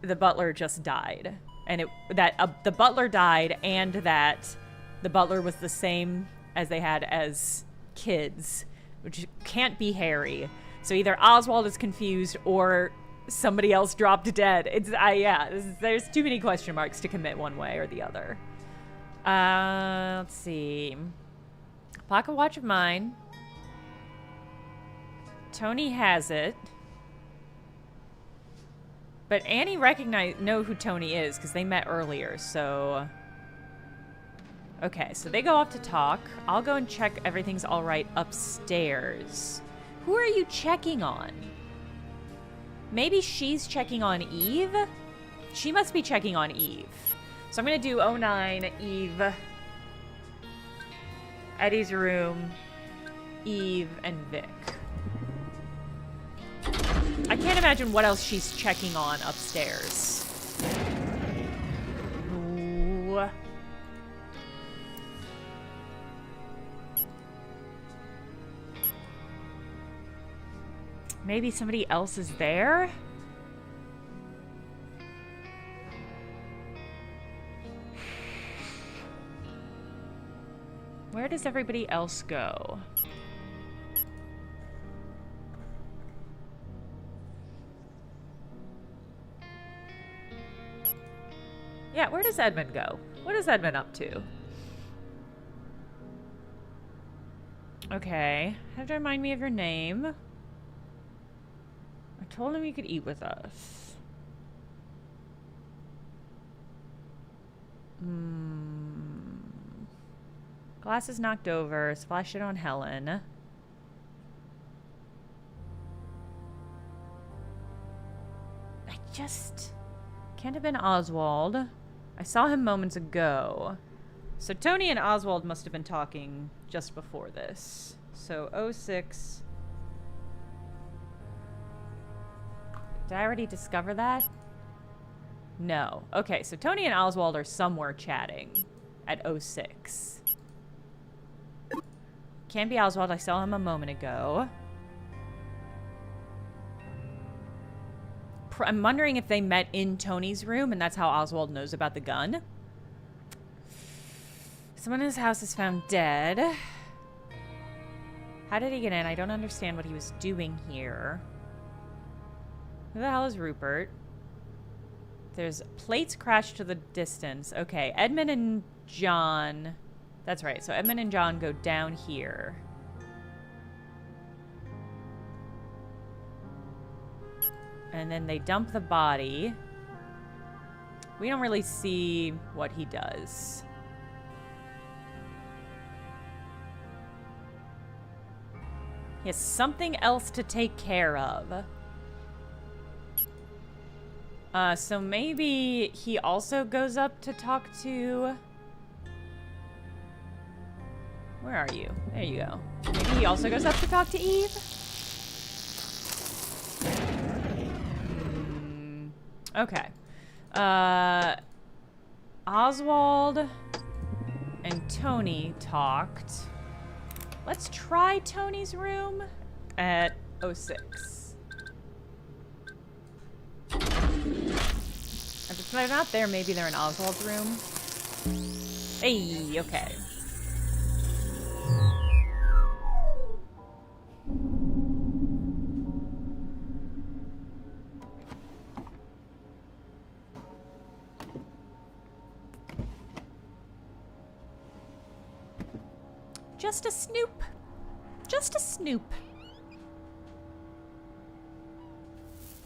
the butler just died. And the butler died and that the butler was the same as they had as kids, which can't be Harry. So either Oswald is confused or somebody else dropped dead. There's too many question marks to commit one way or the other. Let's see. Pocket watch of mine. Tony has it. But Annie know who Tony is because they met earlier, so... Okay, so they go off to talk. I'll go and check everything's all right upstairs. Who are you checking on? Maybe she's checking on Eve? She must be checking on Eve. So I'm going to do 09, Eve, Eddie's room, Eve, and Vic. I can't imagine what else she's checking on upstairs. Ooh. Maybe somebody else is there? Where does everybody else go? Yeah, where does Edmund go? What is Edmund up to? Okay. Have to remind me of your name. I told him he could eat with us. Glass is knocked over. Splash it on Helen. I just... Can't have been Oswald. I saw him moments ago. So Tony and Oswald must have been talking just before this. So 06... Did I already discover that? No. Okay, so Tony and Oswald are somewhere chatting at 06. Can't be Oswald. I saw him a moment ago. I'm wondering if they met in Tony's room and that's how Oswald knows about the gun. Someone in his house is found dead. How did he get in? I don't understand what he was doing here. Who the hell is Rupert? There's plates crashed to the distance. Okay, Edmund and John. That's right. So Edmund and John go down here. And then they dump the body. We don't really see what he does. He has something else to take care of. So maybe he also goes up to talk to... Where are you? There you go. Maybe he also goes up to talk to Eve? Okay. Oswald and Tony talked. Let's try Tony's room at 06. If they're not there, maybe they're in Oswald's room. Hey, okay. Just a snoop. Just a snoop.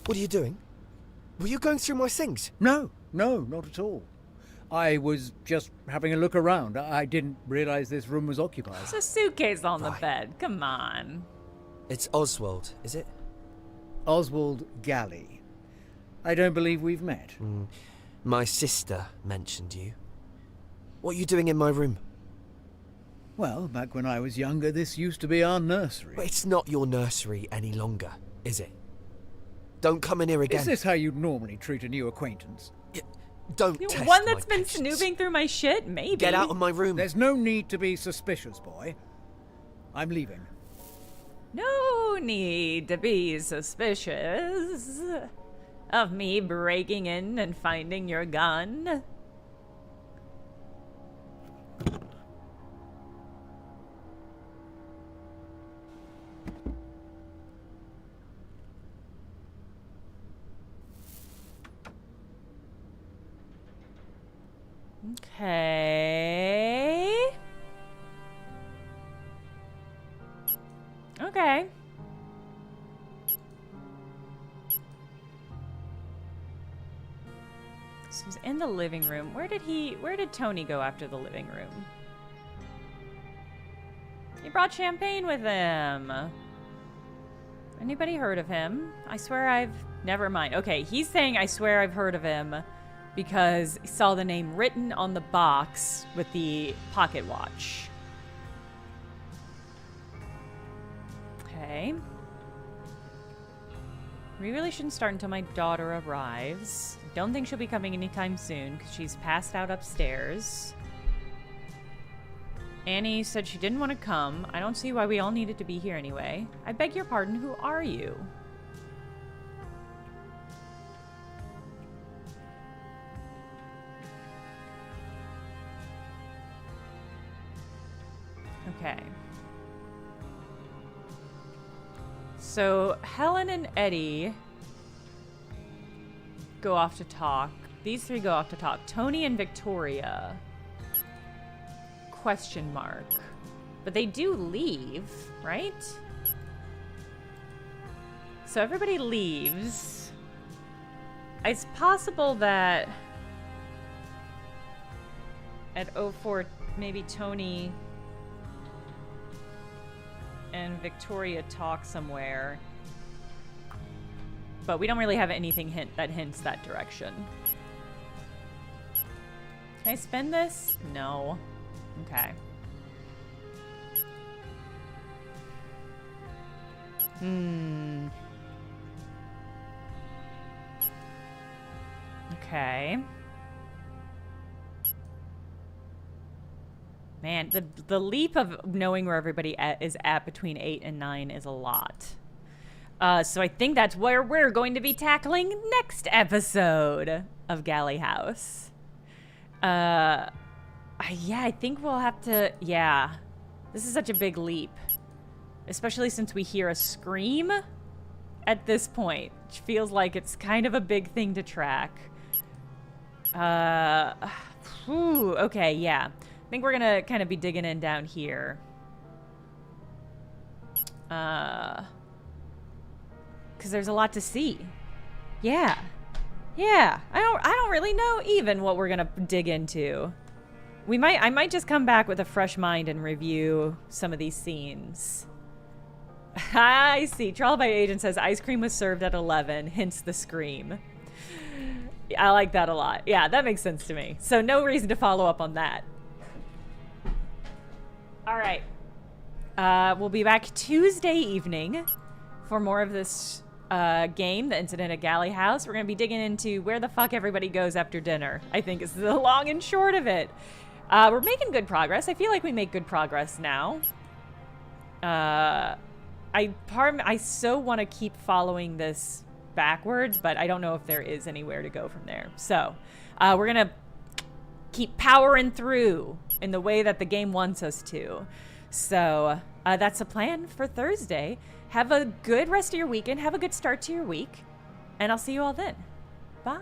What are you doing? Were you going through my things? No, not at all. I was just having a look around. I didn't realize this room was occupied. There's a suitcase on the bed. Come on. It's Oswald, is it? Oswald Galley. I don't believe we've met. My sister mentioned you. What are you doing in my room? Well, back when I was younger, this used to be our nursery. But it's not your nursery any longer, is it? Don't come in here again. Is this how you'd normally treat a new acquaintance? Don't test one that's my been patience. snooping through my shit? Maybe. Get out of my room. There's no need to be suspicious, boy. I'm leaving. No need to be suspicious of me breaking in and finding your gun. Okay. Okay. So he's in the living room. Where did Tony go after the living room? He brought champagne with him. Anybody heard of him? I swear never mind. Okay, he's saying I swear I've heard of him because he saw the name written on the box with the pocket watch. Okay. We really shouldn't start until my daughter arrives. Don't think she'll be coming anytime soon because she's passed out upstairs. Annie said she didn't want to come. I don't see why we all needed to be here anyway. I beg your pardon, who are you? Okay. So Helen and Eddie go off to talk. These three go off to talk. Tony and Victoria. Question mark. But they do leave, right? So everybody leaves. It's possible that at 04 maybe Tony and Victoria talk somewhere. But we don't really have anything that hints that direction. Can I spend this? No. Okay. Okay. Man, the leap of knowing where everybody is at between 8 and 9 is a lot. So I think that's where we're going to be tackling next episode of Galley House. Yeah, I think we'll have to... Yeah. This is such a big leap. Especially since we hear a scream at this point. Which feels like it's kind of a big thing to track. Okay, yeah. I think we're gonna kind of be digging in down here. Because there's a lot to see. Yeah. Yeah. I don't really know even what we're gonna dig into. I might just come back with a fresh mind and review some of these scenes. I see. Trial by Agent says ice cream was served at 11, hence the scream. I like that a lot. Yeah, that makes sense to me. So no reason to follow up on that. All right. We'll be back Tuesday evening for more of this game, The Incident at Galley House. We're going to be digging into where the fuck everybody goes after dinner, I think is the long and short of it. We're making good progress. I feel like we make good progress now. I so want to keep following this backwards, but I don't know if there is anywhere to go from there. So we're going to keep powering through in the way that the game wants us to. So that's a plan for Thursday. Have a good rest of your weekend. Have a good start to your week. And I'll see you all then. Bye.